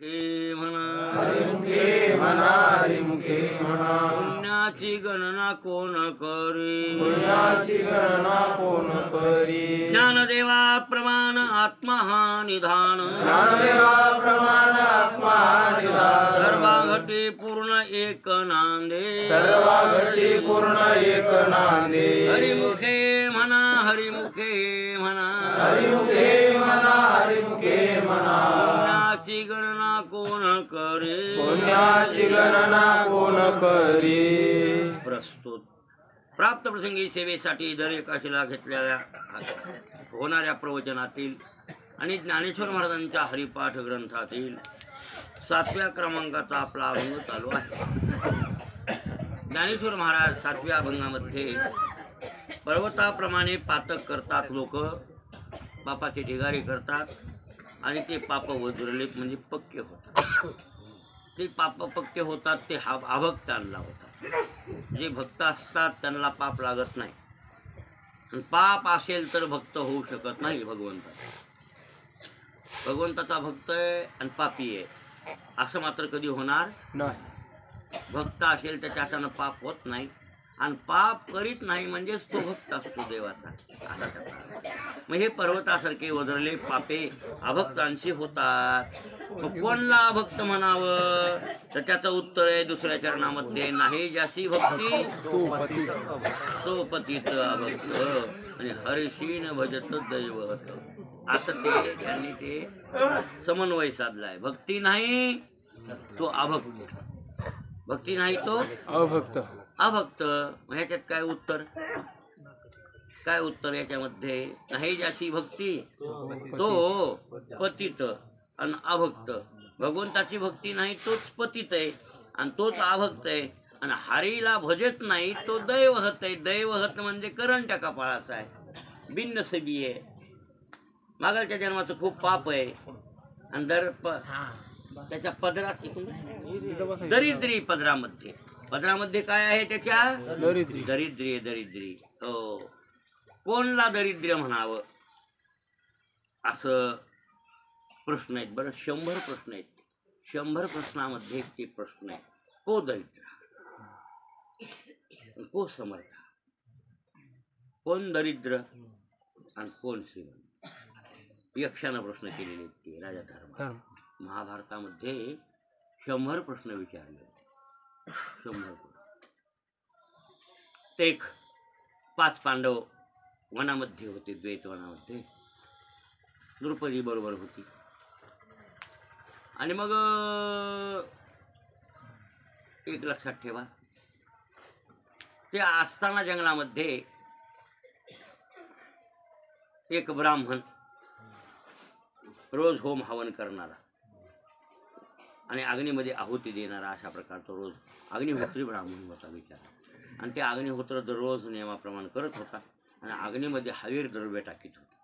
हरिमुखे म्हणा, हरिमुखे म्हणा, हरिमुखे म्हणा. पुण्याची गणना कोण करी, पुण्याची गणना कोण करी. ज्ञानदेवा प्रमाण आत्मा हा निधान, ज्ञानदेवा प्रमाण आत्मा निधान. सर्वा घटी पूर्ण एक नांदे, सर्वा घटी पूर्ण एक नांदे. हरिमुखे म्हणा, हरिमुखे म्हणा, हरिमुखे म्हणा, हरिमुखे म्हणा. पुण्याची गणना कोण करे, पुण्याची गणना कोण करी. प्रस्तुत प्राप्त प्रसंगी सेवेसाठी दर एकाशीला घेतलेल्या होणाऱ्या प्रवचनातील आणि ज्ञानेश्वर महाराजांच्या हरिपाठ ग्रंथातील 7व्या क्रमांकाचा आपला अभंग चालू आहे. ज्ञानेश्वर महाराज 7व्या अभंगामध्ये पर्वताप्रमाणे पातक करतात लोक, पापाचे ढिगारे करतात आणि ते पाप वजुरले म्हणजे पक्के होतात. ते पाप पक्के होतात ते अभक्तांना होतात. जे भक्त असतात त्यांना पाप लागत नाही. आणि पाप असेल तर भक्त होऊ शकत नाही. भगवंताचा भक्त आहे आणि पापी आहे असं मात्र कधी होणार नाही. भक्त असेल त्याच्या हातानं पाप होत नाही आणि पाप करीत नाही म्हणजेच तो भक्त असतो देवाचा. असा त्याचा मग हे पर्वतासारखे वजरले पापे अभक्तांशी होतात. मग कोणला अभक्त म्हणावं तर त्याचं उत्तर आहे दुसऱ्या चरणामध्ये, नाही ज्याची भक्ती तो पतित अभक्त आणि हरिशीन भजत दैवत. असं ते त्यांनी ते समन्वय साधलाय. भक्ती नाही तो अभक्त, भक्ती नाही तो अभक्त. अभक्त. ह्याच्यात काय उत्तर, काय उत्तर याच्यामध्ये? नाही ज्याची भक्ती तो पतित आणि अभक्त. भगवंताची भक्ती नाही तोच पतित आहे आणि तोच अभक्त आहे. आणि हरीला भजत नाही तो दैवहत आहे. दैवहत म्हणजे करंट्या कपाळाचा आहे, भिन्न सगी आहे. मागलच्या जन्माचं खूप पाप आहे आणि त्याच्या पदरात दरिद्री पदरामध्ये काय आहे त्याच्या? दरिद्री. हो, कोणला दरिद्र म्हणावं असं प्रश्न आहेत. बरं 100 प्रश्न आहेत. 100 प्रश्नामध्ये ते प्रश्न आहे, को दरिद्र, को समर्थ, कोण दरिद्र आणि कोण श्रीमंत. यक्षानं प्रश्न केलेले आहेत ते राजा धर्म. महाभारतामध्ये 100 प्रश्न विचारले. 100 ते 5 पांडव वनामध्ये होते, द्वैत वनामध्ये. द्रौपदी बरोबर होती. आणि मग एक लक्षात ठेवा, ते असताना जंगलामध्ये एक ब्राह्मण रोज होम हवन करणारा आणि अग्नीमध्ये आहुती देणारा अशा प्रकारचा रोज अग्निहोत्री ब्राह्मण होता विचार. आणि ते अग्निहोत्र दररोज नियमाप्रमाणे करत होता आणि अग्नीमध्ये हवीर द्रव्य टाकीत होते.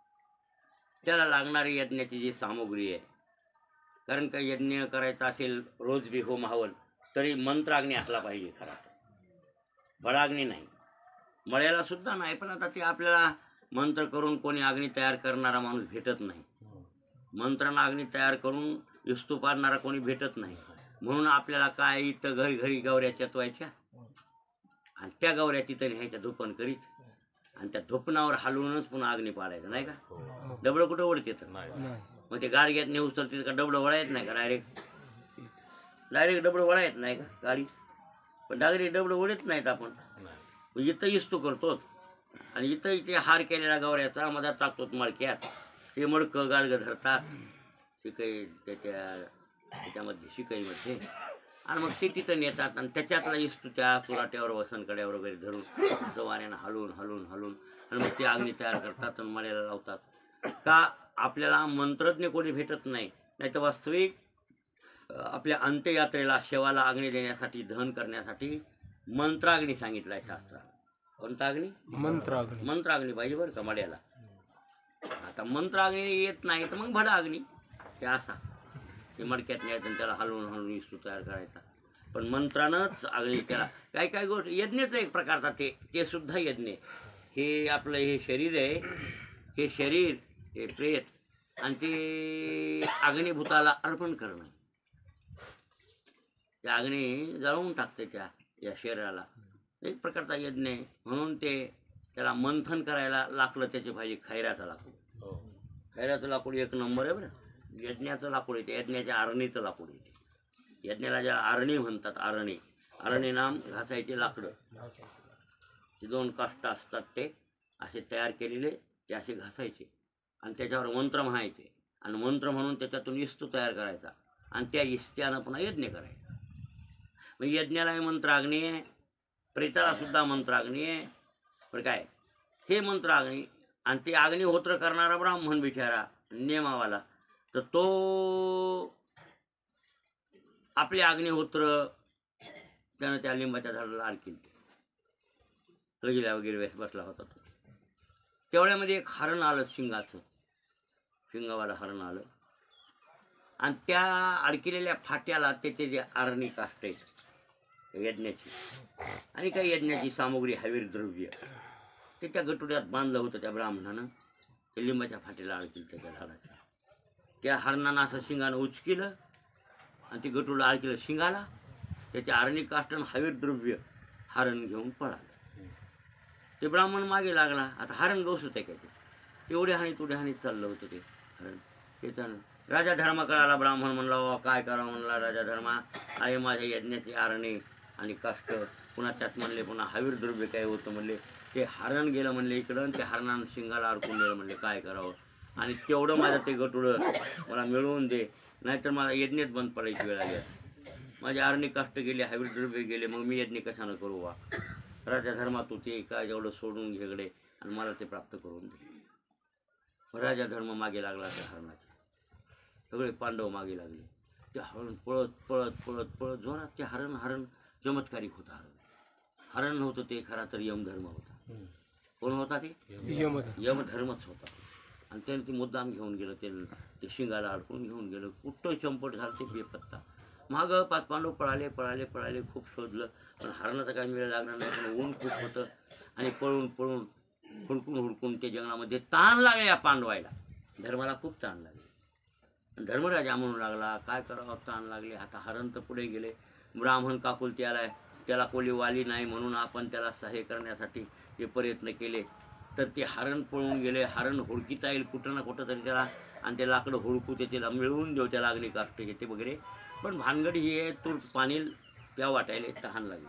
त्याला लागणारी यज्ञाची जी सामुग्री आहे, कारण का यज्ञ करायचा असेल रोज बी होम हवन तरी मंत्राग्नी असला पाहिजे खरा, बळाग्नी नाही, मळ्याला सुद्धा नाही. पण आता ते आपल्याला मंत्र करून कोणी अग्नी तयार करणारा माणूस भेटत नाही. मंत्रांना अग्नी तयार करून विस्तू पाडणारा कोणी भेटत नाही. म्हणून आपल्याला काय इथं घरी घरी गवऱ्या चेतवायच्या आणि त्या गवऱ्या तिथं न्यायच्या धुपण करीत आणि त्या धुपणावर हलवूनच पुन्हा अग्नी पाडायचं नाही का. डबडं कुठं ओढत येतं? मग ते गाडग्यात नेऊस तर तिथं का डबडं वळायत नाही का? डायरेक्ट डबडं वळायत नाही का गाडी? पण डायरेक्ट डबडं ओढत नाहीत आपण. इथं इस्तू करतो आणि इथं इथे हार केलेल्या गवऱ्याचा मधात टाकतो मडक्यात. ते मडकं गाडगं धरतात शिकाई त्याच्यामध्ये शिकाईमध्ये आणि मग ते तिथं नेतात आणि त्याच्यातला इस्तू त्या पुराट्यावर वसनकड्यावर वगैरे धरून असं वाऱ्यानं हलवून आणि मग ते अग्नी तयार करतात आणि मळ्याला लावतात. का आपल्याला मंत्रज्ञ कोणी भेटत नाही. नाही तर वास्तविक आपल्या अंत्ययात्रेला शेवाला अग्नी देण्यासाठी दहन करण्यासाठी मंत्राग्नी सांगितलं आहे शास्त्रात. कोणता अग्नी? मंत्राग्नी पाहिजे बरं का मड्याला. आता मंत्राग्नी येत नाही तर मग भडा अग्नी ते असा ते मडक्यात न्यायचं त्याला हलवून इस्तू तयार करायचा. पण मंत्रानंच अग्नी त्याला काय गोष्ट यज्ञाचा एक प्रकारचा ते सुद्धा यज्ञ. हे आपलं हे शरीर आहे, हे शरीर हे प्रेत आणि ते अग्निभूताला अर्पण करणं त्या अग्नी जळवून टाकते या शरीराला. एक प्रकारचा यज्ञ आहे. म्हणून त्याला मंथन करायला लाकडं त्याची पाहिजे. खैऱ्याचं लाकूड, खैऱ्याचं लाकूड एक नंबर आहे बरं. यज्ञाचं लाकूड येते, यज्ञाच्या आरणीचं लाकूड येते. यज्ञाला ज्या आरणी म्हणतात, आरणी नाम घासायचे लाकडं. ते 2 काष्ट असतात, ते असे तयार केलेले, ते असे घासायचे आणि त्याच्यावर मंत्र म्हणायचे आणि मंत्र म्हणून त्याच्यातून इस्तू तयार करायचा आणि त्या इस्त्यानं पुन्हा यज्ञ करायचा. मग यज्ञालाही मंत्राग्नी आहे, प्रेताला सुद्धा मंत्राग्नी आहे. पण काय हे मंत्राग्नी आणि ते अग्निहोत्र करणारा ब्राह्मण बिचारा नेमावाला, तर तो आपले अग्निहोत्र त्यानं त्या लिंबाच्या झाडाला आड केली. लगीला वगैरे वेस बसला होता तो. तेवढ्यामध्ये एक हरण आलं, शिंगावाला हरण आलं आणि त्या अडकलेल्या फाट्याला त्याचे जे आरणी काष्ट आहेत यज्ञाची आणि काही यज्ञाची सामुग्री, हवीर द्रव्य, ते त्या गटुड्यात बांधलं होतं त्या ब्राह्मणानं. ते लिंबाच्या फाट्याला अडकेल त्याच्या झाडाच्या. त्या हरणानं असं शिंगानं उचकिलं आणि ते गटुडं अडकेलं शिंगाला. त्याच्या आरणी काष्ट आणि हवीर द्रव्य हरण घेऊन पळालं. ते ब्राह्मण मागे लागला. आता हरण गवसत आहे काय ते, तेवढे हानीत चाललं होतं ते हरण. त्याच्यानं राजा धर्माकडे आला. ब्राह्मण म्हणला, वा काय करावं म्हणला राजा धर्मा, आहे माझ्या यज्ञाची आरणे आणि काष्ट, पुन्हा त्यात म्हणले पुन्हा हवीर द्रव्य काय होतं म्हणले. ते हरण गेलं म्हणले इकडं आणि ते हरणानं शिंगाला अडकून गेलं म्हणले. काय करावं आणि तेवढं माझं ते गटुडं मला मिळवून दे, नाहीतर मला यज्ञच बंद पडायची वेळ आली. माझे आरणी काष्ट गेले, हवीर द्रव्य गेले, मग मी यज्ञ कशानं करू वा. राजा धर्मा तू ते काय जेवढं सोडून घेगडे आणि मला ते प्राप्त करून दे. राजा धर्म मागे लागला त्या हरणाचे. सगळे पांडव मागे लागले. ते हरण पळत पळत पळत पळत जोरात. ते हरण चमत्कारिक होता. हरण नव्हतं ते, खरा तर यमधर्म होता. कोण होता ते? यमधर्मच होता. आणि त्याने ती मुद्दाम घेऊन गेलं, ते शिंगाला अडकून घेऊन गेलं. कुठं चंपट झालं ते बेपत्ता. मागं 5 पांडव पळाले, खूप शोधलं, पण हरणाचा काही वेळ लागला नाही. पण ऊन खूप होतं आणि पळून हुडकून ते जंगलामध्ये ताण लागले. या पांडवायला, धर्माला खूप ताण लागले. धर्मराजा म्हणू लागला, काय करावं, ताण लागले. आता हरण तर पुढे गेले. ब्राह्मण काकुलती आलाय, त्याला कोणी वाली नाही म्हणून आपण त्याला सहाय्य करण्यासाठी ते प्रयत्न केले, तर ते हरण पळून गेले. हरण हुडकीता येईल कुठं ना कुठं तरी त्याला, आणि ते लाकडं हुडकू त्याला मिळवून देऊ, त्याला अग्नी काष्ट घेते वगैरे. पण भानगड ही आहे, तूर पाणी त्या वाटायला तहान लागली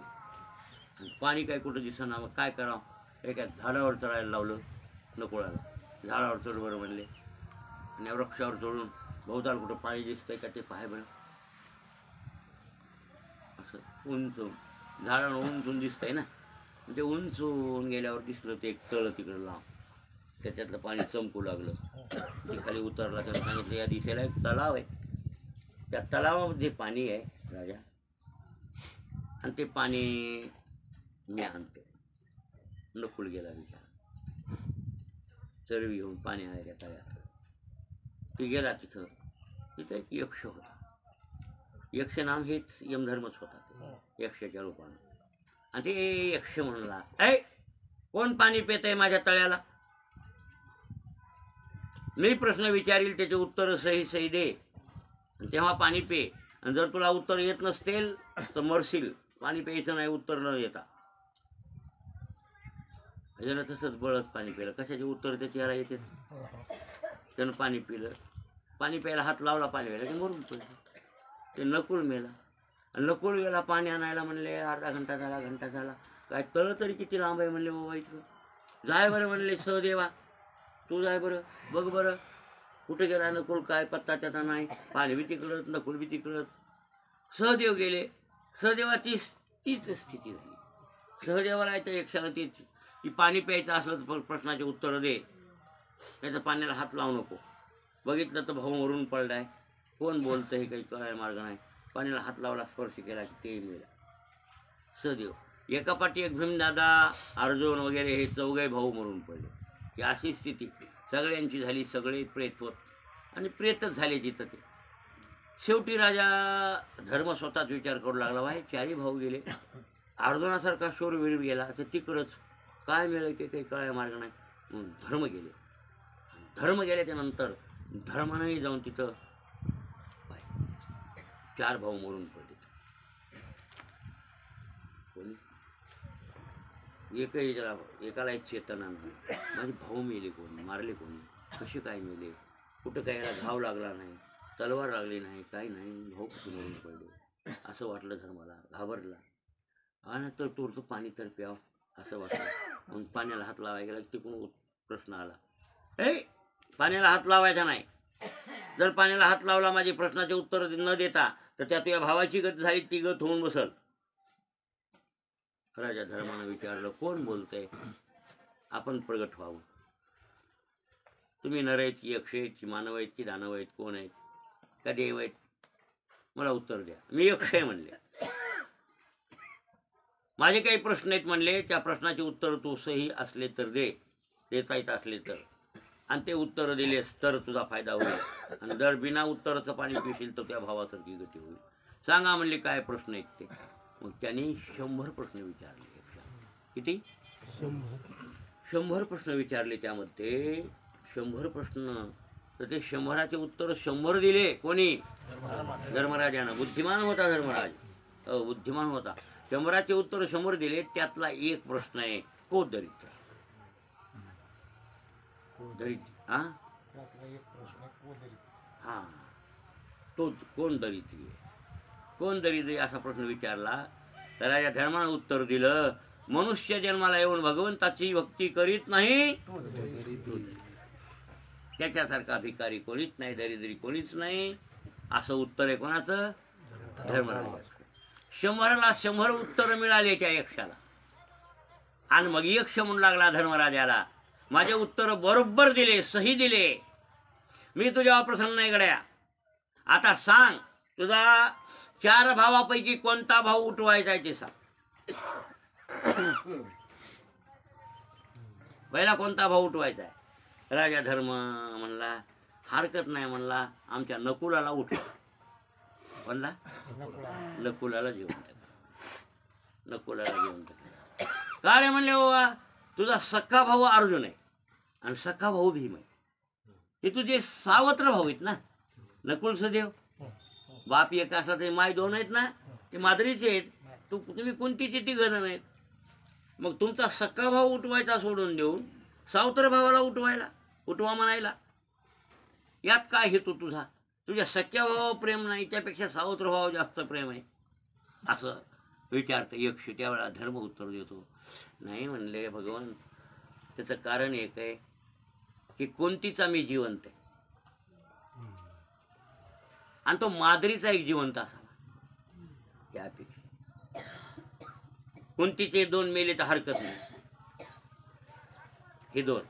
आणि पाणी काय कुठं दिसेना. मग काय करावं, एका झाडावर चढायला लावलं नकोळाला. झाडावर चढ बरं म्हणले आणि वृक्षावर चढून बहुताल कुठं पाणी दिसतंय का ते पाहाय बरं. असं उंच झाडावर उंचून दिसतंय ना, ते उंचून गेल्यावर दिसलं ते एक तळ तिकडं लांब. त्याच्यातलं पाणी चमकू लागलं. ते खाली उतरला. त्यानं सांगितलं, या दिशेला एक तलाव आहे, त्या तलावामध्ये पाणी आहे राजा, आणि ते पाणी मी आणतो. नकुल गेला विचार, चरवी घेऊन पाणी आहे त्या तळ्यात. ती गेला तिथं एक यक्ष होता. यक्ष नाम हेच यमधर्मच होता, यक्षाच्या रूपानं. आणि ते यक्ष म्हणला, ऐ कोण पाणी पेत आहे माझ्या तळ्याला? मी प्रश्न विचारील, त्याचे उत्तर सही दे, तेव्हा पाणी पे. आणि जर तुला उत्तर येत नसतील तर मरशील. पाणी प्यायचं नाही उत्तर न येता. ह्यानं तसंच बळच पाणी पिलं. कशाचे उत्तर त्याची ह्याला येते. त्यानं पाणी पिलं. पाणी प्यायला हात लावला, पाणी प्यायला ते मरून पडलं. ते नकुल मेला. आणि नकुल गेला पाणी आणायला. म्हणले अर्धा घंटा झाला. काय तळ तरी किती लांब आहे म्हणले बाबा इथं. जाय बरं म्हणले सहदेवा, तू जाय बरं, बघ बरं कुठे गेला नकुल, काय पत्ता त्याचा नाही. पाणी बी तिकडत, नकुल बी तिकडत. सहदेव गेले. सहदेवाची तीच स्थिती झाली. सहदेवाला त्या यक्षानं ती पाणी प्यायचं असलं तर प्रश्नाचे उत्तर दे, नाही तर पाण्याला हात लावू नको. बघितलं तर भाऊ मरून पडलाय, कोण बोलतं हे काही कळायला मार्ग नाही. पाण्याला हात लावला, स्पर्श केला की ते मेला. सहदेव एकापाठी एक भीमदादा, अर्जुन वगैरे हे 4 भाऊ मरून पडले. ही अशी स्थिती सगळ्यांची झाली. सगळे प्रेत होत आणि प्रेतच झाले तिथं ते. शेवटी राजा धर्म स्वतःच विचार करू लागला, वाय 4 भाऊ गेले, अर्जुनासारखा शूरवीर गेला तर तिकडंच काय मिळेल ते काही कळायला मार्ग नाही. म्हणून धर्म गेले. त्यानंतर धर्मानंही जाऊन तिथं 4 भाऊ मरून पडले. कोणी? एकाला एक चेतना नाही. माझे भाऊ मेले कोणी, मारले कोणी, कसे काय मेले, कुठं काय याला घाव लागला नाही, तलवार लागली नाही, काही नाही, भाऊ कुठे मरून पडले असं वाटलं धर्माला. घाबरला आणि तर तोडतो पाणी तर प्याव असं वाटलं. मग पाण्याला हात लावायला गेला. तिकडून प्रश्न आला, पाण्याला हात लावायचा नाही. जर पाण्याला हात लावला माझे प्रश्नाचे उत्तर न देता तर त्या तुझ्या भावाची गत झाली, ती गत होऊन बसल. राजा धर्मानं विचारलं, कोण बोलतंय? आपण प्रगट व्हावं. तुम्ही नर आहेत की यक्ष आहेत की मानव आहेत की दानव आहेत, कोण आहेत का देव आहेत? मला उत्तर द्या. मी यक्ष आहे म्हणले. माझे काही प्रश्न आहेत म्हणले, त्या प्रश्नाचे उत्तर तू सही असले तर देता येत असले तर, आणि ते उत्तर दिलेस तर तुझा फायदा होईल. आणि जर बिना उत्तराचं पाणी पिशील तर त्या भावासारखी गती होईल. सांगा म्हणले काय प्रश्न आहेत ते. मग त्यांनी 100 प्रश्न विचारले. किती? 100 प्रश्न विचारले. त्यामध्ये 100 प्रश्न, तर ते 100चे उत्तर 100 दिले. कोणी? धर्मराजानं. बुद्धिमान होता धर्मराज, बुद्धिमान होता. 100चे उत्तर 100 दिले. त्यातला एक प्रश्न आहे, को दरिद्र. दरिद्र हा, तो कोण दरिद्री आहे, कोण दरिद्री असा प्रश्न विचारला. तर राजा धर्मानं उत्तर दिलं, मनुष्य जन्माला येऊन भगवंताची भक्ती करीत नाही त्याच्यासारखा भिकारी कोणीच नाही, दरिद्री कोणीच नाही. असं उत्तर आहे कोणाचं? धर्मराजाचं. 100ला 100 उत्तर मिळाले त्या यक्षाला. आणि मग यक्ष म्हणू लागला धर्मराजाला, माझे उत्तर बरोबर दिले, सही दिले, मी तुझ्यावर प्रसन्न नाही गड्या. आता सांग, तुझा 4 भावापैकी कोणता भाऊ उठवायचा आहे ते सांग. पहिला कोणता भाऊ उठवायचा आहे? राजा धर्म म्हणला, हरकत नाही म्हणला, आमच्या नकुलाला उठवा. म्हणला नकुलाला जेवण टाका, नकुलाला जेवण टाका. का रे म्हणले, बाबा तुझा सख्खा भाऊ अर्जुन आहे आणि सख्खा भाऊ भीम आहे. हे तुझे सावत्र भाऊ आहेत ना, नकुल सहदेव. बाप एक असला तरी माय 2 आहेत ना, ते मादरीचे आहेत. तुम्ही कोणतीचे 3 जण आहेत. मग तुमचा सख्खा भाऊ उठवायचा सोडून देऊन सावत्र भावाला उठवा म्हणायला, यात काय हेतू तुझा? तुझ्या सख्या भावावर प्रेम नाही, त्यापेक्षा सावत्र भावावर जास्त प्रेम आहे असं विचारतं यक्ष. त्यावेळेला धर्म उत्तर देतो, नाही म्हणले भगवान, त्याचं कारण एक आहे की कोणतीचा मी जिवंत आहे आणि तो मादरीचा एक जिवंत असावा. त्यापेक्षा कोणतीचे 2 मेले तर हरकत नाही, हे 2.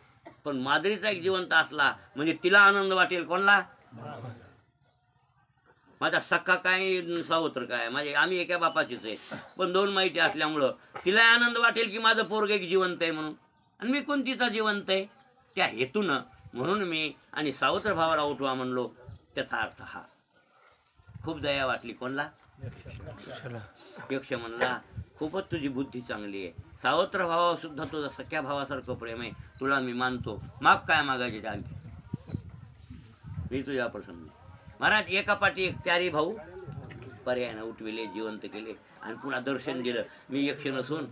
पण मादरीचा एक जिवंत असला म्हणजे तिला आनंद वाटेल. कोणला? माझा सख्खा काय सावत्र काय, आम्ही एका बापाचीच आहे, पण 2 माहिती असल्यामुळं तिला आनंद वाटेल की माझं पोरग एक जिवंत आहे म्हणून, आणि मी कोणतीचा जिवंत आहे. त्या हेतूनं म्हणून मी आणि सावत्र भावाला उठवा म्हणलो. त्याचा अर्थ हा. खूप दया वाटली. कोणला? यक्ष म्हणला, खूपच तुझी बुद्धी चांगली आहे. सावत्र भावावर सुद्धा तुझा सख्या भावासारखं प्रेम आहे, तुला मी मानतो. माग काय मागायचे आणखी, मी तुझ्या प्रसन्न. महाराज एका पाठी एक 4 भाऊ पर्यायानं उठविले, जिवंत केले आणि पुन्हा दर्शन दिलं. मी यक्ष नसून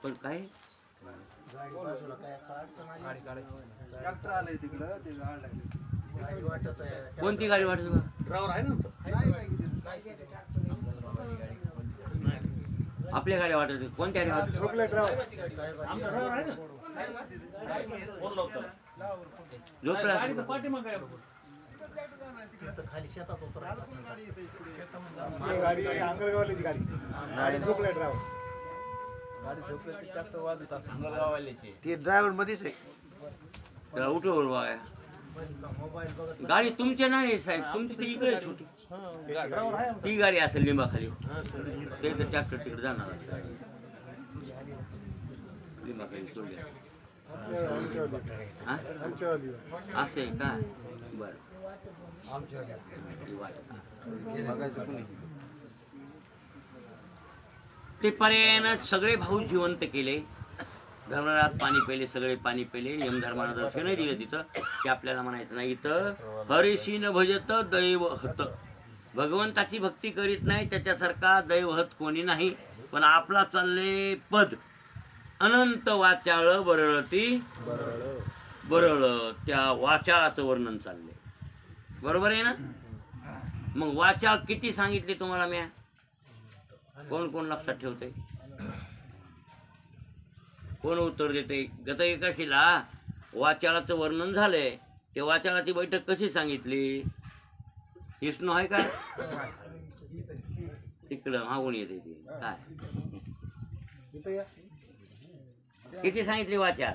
पण काय कोणती गाडी वाटत आपल्या गाड्या वाटत कोणत्या ड्रायव्हर मध्येच आहे. उठव गाडी तुमच्या नाही साहेब, तुमची ती इकडे छोटी ती गाडी असेल लिंबाखाली. ते तर ट्रॅक्टर तिकडे जाणार लिंबाखाली सोडल्या. असं आहे का? बरं. ते पर्यायानं सगळे भाऊ जिवंत केले. धर्मराज पाणी पेले, सगळे पाणी पेले. यमधर्मानं दर्शनही दिलं तिथं की आपल्याला म्हणायचं नाही इथं हरिशी न भजत दैवहत. भगवंताची भक्ती करीत नाही त्याच्यासारखा दैवहत कोणी नाही. पण आपला चालले पद अनंत वाचाळ बरळती बरळ, त्या वाचाळाचं वर्णन चाललंय. बरोबर आहे ना? मग वाचाळ किती सांगितले तुम्हाला म्या? कोण कोण लक्षात ठेवते? कोण उत्तर देते? गत एकाशीला वाचाळाचं वर्णन झालंय, ते वाचाळाची बैठक कशी सांगितली? विष्णू आहे का तिकडं? मागून येते ते काय किती सांगितली वाचाळ?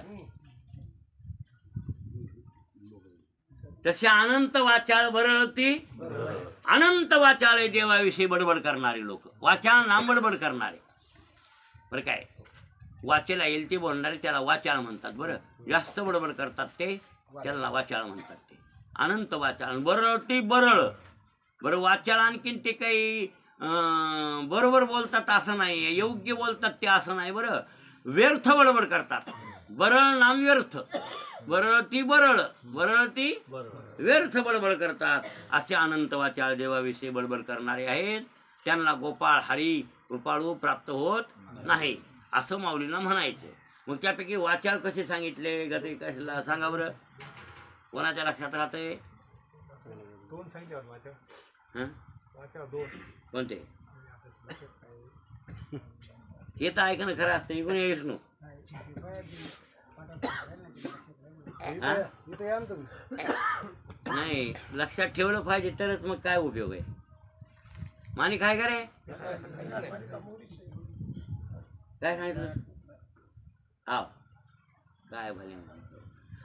तसे अनंत वाचाळ बरळती, अनंत वाचाळ आहे देवाविषयी बडबड करणारे लोक, वाचाळ नाम बडबड करणारे. बरं काय, वाचेला येईल ते बोलणारे त्याला वाचाळ म्हणतात. बरं, जास्त बडबड करतात ते त्याला वाचाळ म्हणतात. ते अनंत वाचाळ बरळती बरळ. बरं, वाचाळ आणखीन ते काही बरोबर बोलतात असं नाही, योग्य बोलतात ते असं नाही. बरं, व्यर्थ बडबड करतात. बरळ नाम व्यर्थ, बरळती बरळ, बरळती व्यर्थ बडबड करतात. असे अनंत वाचाळ देवाविषयी बडबड करणारे आहेत, त्यांना गोपाळ हरी कृपाळू प्राप्त होत नाही असं माऊलींना म्हणायचं. मग त्यापैकी वाचाळ कसे सांगितले गते कशाला सांगा बरं? कोणाच्या लक्षात राहते? दोन सांगितले कोणते? हे तर ऐकणं खरं असतं. इकडून विष्णू नाही, लक्षात ठेवलं पाहिजे तरच मग काय उपयोग आहे. मानी काय करे काय सांगितलं? आव काय भले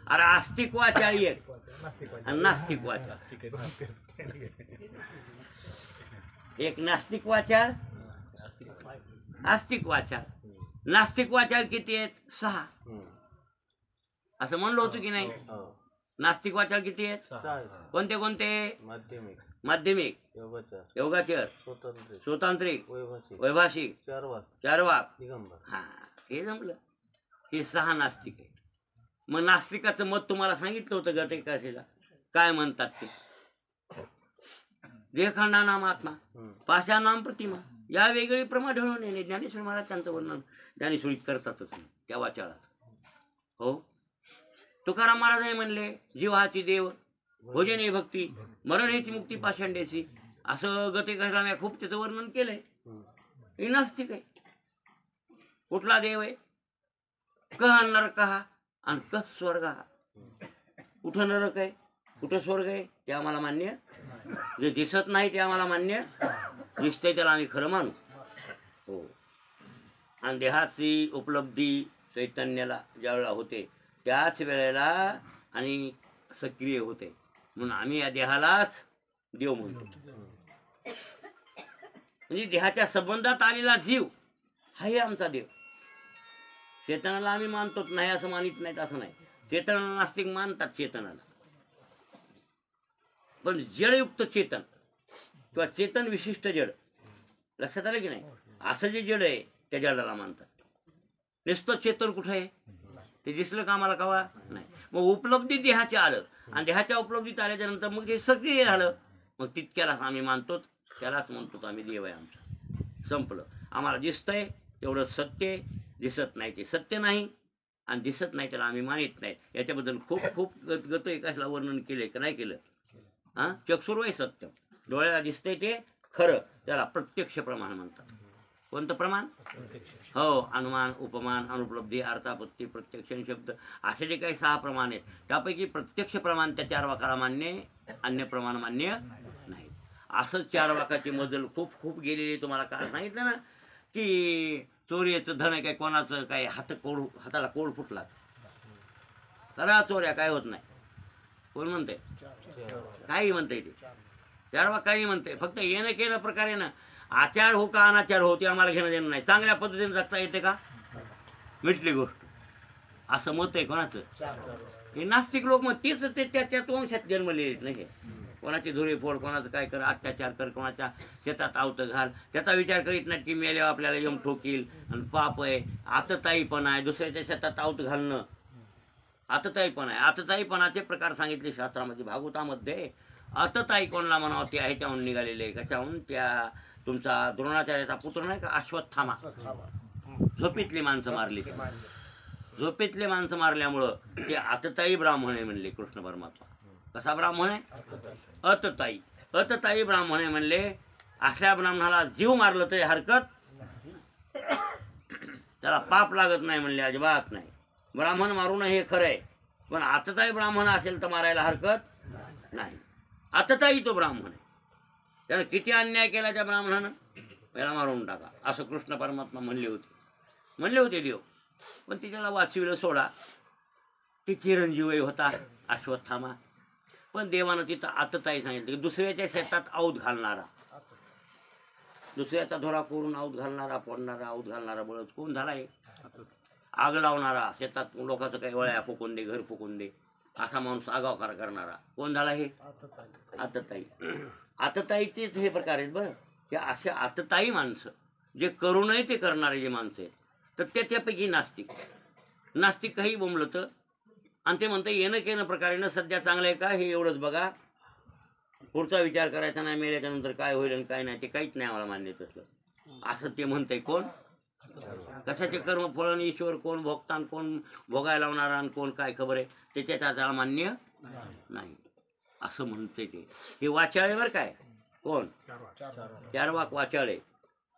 अरे आस्तिक वाचाळ एक आणि नास्तिक वाचाळ. एक नास्तिक वाचाळ, आस्तिक वाचाळ. नास्तिक वाचाळ किती आहेत? 6. असं म्हणलं होतं की नाही? नास्तिक वाचाळ किती आहेत? कोणते कोणते? माध्यमिक, योगाचर, स्वतांत्रिक, वैभाषिक, चारवाक. हा, हे जमलं. हे 6 नास्तिक आहे. मग नास्तिकाचं मत तुम्हाला सांगितलं होतं गत एकादशीला. काय म्हणतात ते? देहखंडा नाम आत्मा, पाशा नाम प्रतिमा, या वेगळी प्रमा ढळून येणे. ज्ञानेश्वर महाराज त्यांचं वर्णन ज्ञानेश्वरीत करतातच नाही त्या वाचाळात. हो, तुकाराम महाराज म्हणले जीवाची देव भोजने भक्ती मरण हेची मुक्ती पाषांडेसी. असं गते कशाला खूप त्याचं वर्णन केलंय. हे नास्तिक आहे. कुठला देव आहे? कह नरक हा आणि कह स्वर्ग हा. कुठं नरक आहे कुठं स्वर्ग आहे ते आम्हाला मान्य. जे दिसत नाही ते आम्हाला मान्य, दिसतंय त्याला आम्ही खरं मानू. हो, आणि देहाची उपलब्धी चैतन्याला ज्यावेळेला होते त्याच वेळेला आणि सक्रिय होते, म्हणून आम्ही या देहालाच देव म्हणतो. म्हणजे देहाच्या संबंधात आलेला जीव हाही आमचा देव. चेतनाला आम्ही मानतोच नाही असं मानित नाहीत असं नाही. चेतनाला नास्तिक मानतात चेतनाला, पण जडयुक्त चेतन किंवा चेतन विशिष्ट जड, लक्षात आलं की नाही? असं जे जड आहे त्या जडाला मानतात. नुसतं चेतन कुठं आहे ते दिसलं का आम्हाला कवा नाही. मग उपलब्धी देहाचे आलं आणि देहाच्या उपलब्धीत आल्याच्या नंतर मग ते सक्रिय झालं, मग तितक्यालाच आम्ही मानतो, त्यालाच म्हणतो आम्ही देव आहे आमचा. संपलं. आम्हाला दिसतंय तेवढं सत्य, दिसत नाही ते सत्य नाही, आणि दिसत नाही त्याला आम्ही मानित नाही. याच्याबद्दल खूप खूप गत एकाला वर्णन केले का नाही केलं? हां, चक्षुर्वय सत्य, डोळ्याला दिसतंय ते खरं, त्याला प्रत्यक्ष प्रमाण म्हणतात. कोणतं प्रमाण? हो, अनुमान, उपमान, अनुपलब्धी, अर्थापत्ती, प्रत्यक्ष शब्द, असे जे काही 6 प्रमाण आहेत त्यापैकी प्रत्यक्ष प्रमाण त्या 4 वाकाला मान्य, अन्य प्रमाण मान्य नाही. असं 4 वाकाची मजल खूप खूप गेलेली. तुम्हाला काय सांगितलं ना की चोरीचं धन आहे काय कोणाचं काय हाताला कोड फुटला करा चोऱ्या काय होत नाही. कोण म्हणते? काही म्हणते ते 4 वाक काही म्हणते. फक्त येणं केलं प्रकारे ना, आचार हो का अनाचार हो ते आम्हाला घेणं देणं नाही. चांगल्या पद्धतीने जगता येते का मिटली गोष्ट, असं मत आहे कोणाचं? हे नास्तिक लोक मग तेच ते त्याच्या वंशात जन्मलेले नाही. कोणाची धुरी फोड, कोणाचं काय कर, अत्याचार कर, कोणाच्या शेतात आवतं घाल, त्याचा विचार करीत नाही की मेल्यावर आपल्याला यम ठोकील आणि पाप आहे. आतताईपणा आहे, दुसऱ्याच्या शेतात आवतं घालणं आतताईपणा आहे. आतताईपणाचे प्रकार सांगितले शास्त्रामध्ये. भागवतामध्ये आतताई कोणाला म्हणावं ते ह्याच्याहून निघालेले, कशाहून? त्या तुमचा द्रोणाचार्याचा पुत्र नाही का अश्वत्थामा, झोपेतली माणसं मारली. झोपेतले माणसं मारल्यामुळं ते आतताई ब्राह्मण आहे म्हणले कृष्ण परमात्मा. कसा ब्राह्मण आहे? अतताई. अतताई ब्राह्मण आहे म्हणले. अशा ब्राह्मणाला जीव मारलं तरी हरकत, त्याला पाप लागत नाही म्हणले, अजिबात नाही. ब्राह्मण मारून हे खरं आहे, पण आतताई ब्राह्मण असेल तर मारायला हरकत नाही. आतताई तो ब्राह्मण आहे, त्यानं किती अन्याय केला त्या ब्राह्मणानं, याला मारून टाका असं कृष्ण परमात्मा म्हणले होते देव. पण ते त्याला वाचविलं सोडा. ते चिरंजीवही होता अश्वत्थामा. पण देवानं तिथं आतताई सांगितलं की दुसऱ्याच्या शेतात आऊत घालणारा, दुसऱ्याचा धोरा करून आऊत घालणारा, फोडणारा, आऊत घालणारा बळच कोण झाला आहे? आग लावणारा, शेतात लोकांचं काही वळ्या फुकून दे, घर फुकून दे असा माणूस आगावकार करणारा कोण झाला? हे आतताई. आतताईचेच हे प्रकार आहेत बरं. की असे आतताई माणसं जे करू नये ते करणारे जे माणसं आहेत, तर त्यापैकी नास्तिक. नास्तिक काही बोंबलं तर आणि ते म्हणतं येणं केलं प्रकारेनं सध्या चांगलं आहे का हे एवढंच बघा, पुढचा विचार करायचा नाही, मेल्याच्यानंतर काय होईल आणि काय नाही ते काहीच नाही आम्हाला मान्य तसलं, असं ते म्हणतंय. कोण? कशाचे कर्मफळ ईश्वर कोण भोगतान, कोण भोगायला लावणारा आणि कोण काय खबर आहे त्याच्या त्याला मान्य नाही असं म्हणते ते. हे वाचाळे बरं काय? कोण? चारवाक वाचाळे.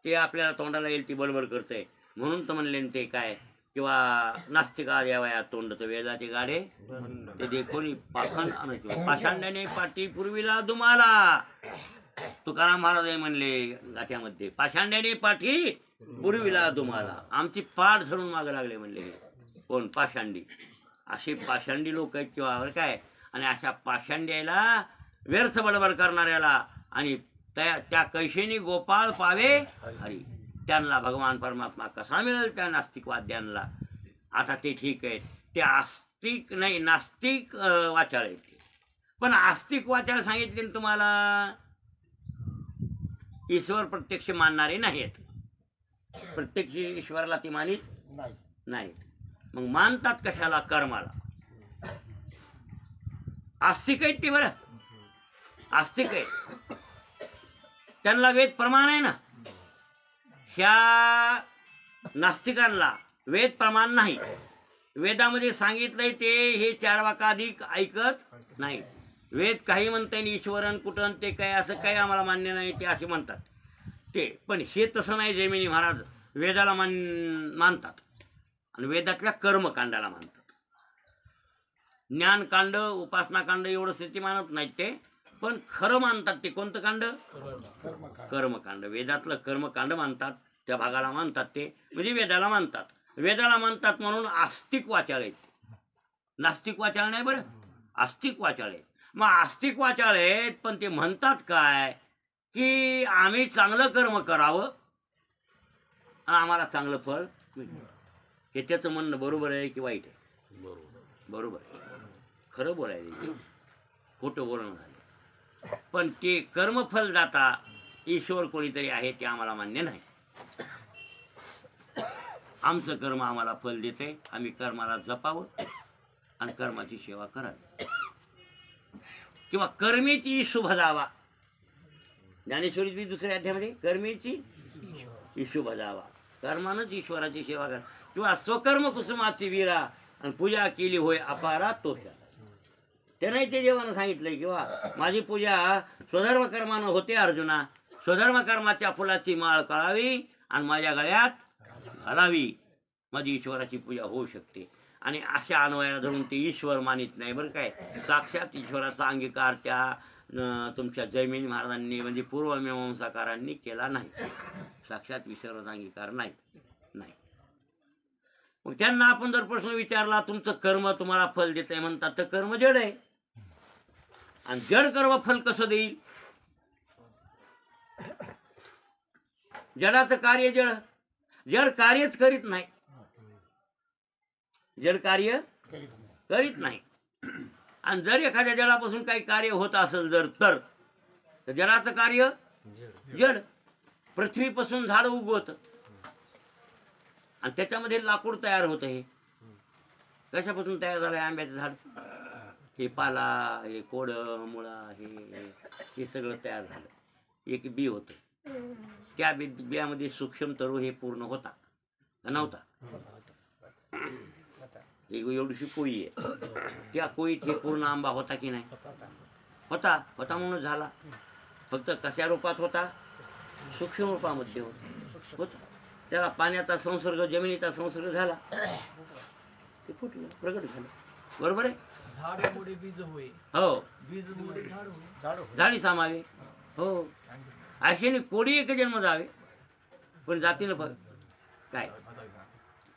ते आपल्याला तोंडाला येईल ती बडबड करते म्हणून तर म्हणले ते काय, किंवा नास्तिका देवाया तोंड तर वेदाचे गाडे ते देखोनी पाखंड आणायचे, पाषांड्याने पाठी पूर्वीला दुमाला. तुकाराम महाराज म्हणले गाथ्यामध्ये, पाषांड्याने पाठी पूर्वीला दुमाला. आमची पाठ धरून मागं लागले म्हणले. कोण? पाषांडी. असे पाषांडी लोक आहेत किंवा काय. आणि अशा पाषांड्याला व्यर्थ बडबड करणाऱ्याला आणि त्या कैशेनी गोपाळ पावे हरी, त्यांना भगवान परमात्मा कसा मिळेल त्या नास्तिकवाद्यांना. आता ते ठीक आहे, ते आस्तिक नाही नास्तिक वाचाळ आहेत. पण आस्तिक वाचाळ सांगितले तुम्हाला ईश्वर प्रत्यक्ष मानणारे नाहीत. प्रत्यक्ष ईश्वराला ती मानित नाहीत. मग मानतात कशाला? कर्माला. आस्तिक आहेत ते बरं, आस्तिक आहेत. त्यांना वेद प्रमाण आहे ना. ह्या नास्तिकांना वेद प्रमाण नाही. वेदामध्ये सांगितलंय ते हे चार वाकाधिक ऐकत नाही. वेद काही म्हणते ईश्वरन कुठं ते काय असं काही आम्हाला मान्य नाही ते असे म्हणतात ते. पण हे तसं नाही. जैमिनी महाराज वेदाला मानतात आणि वेदातल्या कर्मकांडाला मानतात. ज्ञानकांड उपासनाकांड एवढं स्थिती मानत नाहीत ते, पण खरं मानतात ते. कोणतं कांड? कर्मकांड. वेदातलं कर्मकांड मानतात, त्या भागाला मानतात ते, म्हणजे वेदाला मानतात. वेदाला मानतात म्हणून आस्तिक वाचाळ आहेत. नास्तिक वाचाळ नाही बरं, आस्तिक वाचाळ आहेत. मग आस्तिक वाचाळ आहेत पण ते म्हणतात काय की आम्ही चांगलं कर्म करावं आणि आम्हाला चांगलं फळ मिळतं. हे त्याचं म्हणणं बरोबर आहे की वाईट आहे? बरोबर आहे. खरं बोलायचं, खोटं बोलणं झालं. पण ते कर्मफल दाता ईश्वर कोणीतरी आहे ते आम्हाला मान्य नाही. आमचं कर्म आम्हाला फल देते, आम्ही कर्माला जपावं आणि कर्माची सेवा करावी, किंवा कर्मेची शुभ जावा. ज्ञानेश्वरी दुसऱ्या अध्यायामध्ये कर्मेची शुभ जावा, कर्मानंच ईश्वराची सेवा करा. किंवा स्वकर्म कुसुमाची वीरा आणि पूजा केली होय अपारा तो त्याने ते देवानं सांगितलंय. किंवा माझी पूजा स्वधर्म कर्मानं होते अर्जुना. स्वधर्म कर्माच्या फुलाची माळ कळावी आणि माझ्या गळ्यात घालावी, माझी ईश्वराची पूजा होऊ शकते. आणि अशा अन्वयाला धरून ते ईश्वर मानित नाही बरं काय. साक्षात ईश्वराचा अंगीकार त्या तुमच्या जैमिनी महाराजांनी म्हणजे पूर्वमीमांसाकारांनी केला नाही. साक्षात ईश्वराचा अंगीकार नाही. मग त्यांना आपण जर प्रश्न विचारला तुमचं कर्म तुम्हाला फल देत आहे म्हणतात, तर कर्म जड आहे आणि जड कर्म फल कसं देईल? जडाचं कार्य जड, जड कार्यच करीत नाही. जड कार्य करीत नाही. आणि जर एखाद्या जडापासून काही कार्य होत असेल जर तर जडाचं कार्य जड. पृथ्वीपासून झाड उगवतं आणि त्याच्यामध्ये लाकूड तयार होतं. हे कशापासून तयार झालं? आंब्याचं झाड. हे पाला, हे कोड, मुळा, हे सगळं तयार झालं. एक बी होतं. त्या बियामध्ये सूक्ष्म तरु हे पूर्ण होता का नव्हता? एक एवढीशी कोळी आहे, त्या कोळीत हे पूर्ण आंबा होता की नाही? होता. होता म्हणून झाला. फक्त कशा रूपात होता? सूक्ष्म रूपामध्ये होता. त्याला पाण्याचा संसर्ग, जमिनीचा संसर्ग झाला, ते फुटलं, प्रगट झालं. बरोबर आहे? झाडामुळे बीज होय, हो. बीजमुळे झाड होय. झाडी सामावे. हो. अशाने कोडी एक जन्म जावे, पण जातीनं फरक काय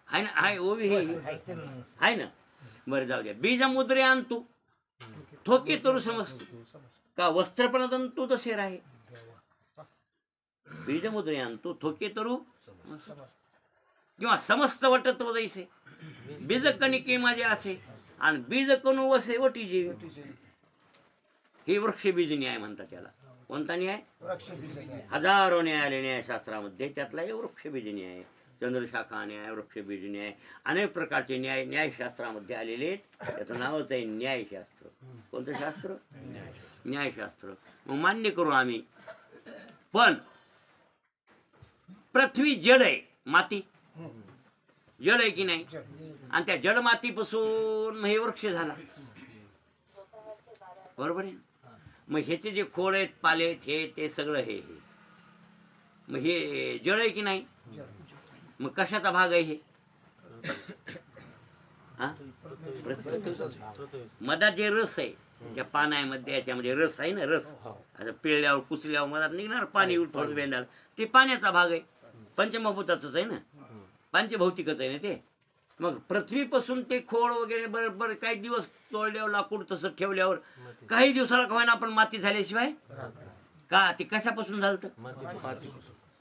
आहे ना? आहे ओवी हे आहे ना. बरं जाऊ द्या. बीज मुद्रे आणतो ठोके तरू समजतो का वस्त्रपणातून तू तर शेर आहे. बीज मुद्रे आणतो ठोके तरू किंवा समस्त वटत्व जैसे बीज कणिके माझे असे आणि बीज कणू वसे वटी जीवी. हे वृक्ष बीज न्याय म्हणतात त्याला. कोणता न्याय? हजारो न्याय आले न्यायशास्त्रामध्ये, त्यातला हे वृक्ष बीज न्याय, चंद्रशाखा न्याय, वृक्ष बीज न्याय, अनेक प्रकारचे न्याय न्यायशास्त्रामध्ये आलेले आहेत. त्याचं नावच आहे न्यायशास्त्र. कोणतं शास्त्र? न्यायशास्त्र. मग मान्य करू आम्ही, पण पृथ्वी जड आहे, माती जड आहे की नाही? आणि त्या जड मातीपासून हे वृक्ष झाला. बरोबर आहे? मग ह्याचे जे खोड आहेत, पाले आहेत, हे ते सगळं हे मग हे जड आहे की नाही? मग कशाचा भाग आहे हे? हा? मधात जे रस आहे त्या पाण्यामध्ये, याच्यामध्ये रस आहे ना, रस आता पिळल्यावर कुचल्यावर मधात निघणार पाणी उठवून वेंदाल, ते पाण्याचा भाग आहे. पंचमभूताच आहे ना, पंचभौतिकच आहे ना ते. मग पृथ्वीपासून ते खोड वगैरे बरोबर काही दिवस तोडल्यावर लाकूड तसं ठेवल्यावर काही दिवसाला का आपण माती झाल्याशिवाय का ते कशापासून झालं?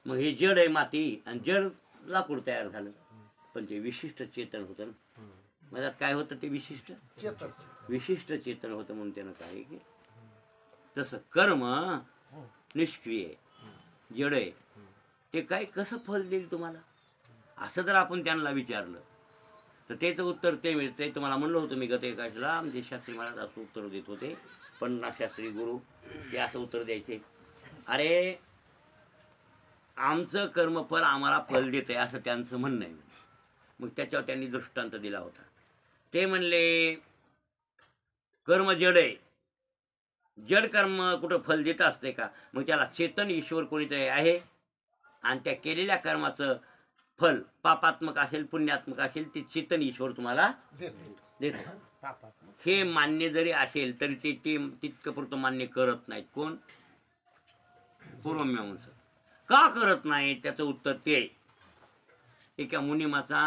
मग हे जड आहे माती आणि जड लाकूड तयार झालं. पण ते विशिष्ट चेतन होतं ना. मधात काय होतं? ते विशिष्ट चेतन होतं. म्हणून त्यानं काय की तसं कर्म निष्क्रिय जड आहे, ते काय कसं फल देईल तुम्हाला? असं जर आपण त्यांना विचारलं तर त्याचं उत्तर ते मिळते. तुम्हाला म्हणलं होतं मी गत एकाशला, आमचे शास्त्री महाराज असं उत्तर देत होते. 50 शास्त्री गुरु ते असं उत्तर द्यायचे, अरे आमचं कर्मफल आम्हाला फल देत आहे असं त्यांचं म्हणणं आहे. मग त्याच्यावर त्यांनी दृष्टांत दिला होता. ते म्हणले कर्म जड आहे, जड कर्म कुठं फल देत असते का? मग त्याला चेतन ईश्वर कोणीतरी आहे आणि त्या केलेल्या कर्माचं फल पापात्मक असेल पुण्यात्मक असेल ते चेतन ईश्वर तुम्हाला देतो. हे मान्य जरी असेल तरी ते तितकं पुरतं मान्य करत नाहीत. कोण? पूर्वमीमांसक. का करत नाही? त्याचं उत्तर ते एका मुनिमाचा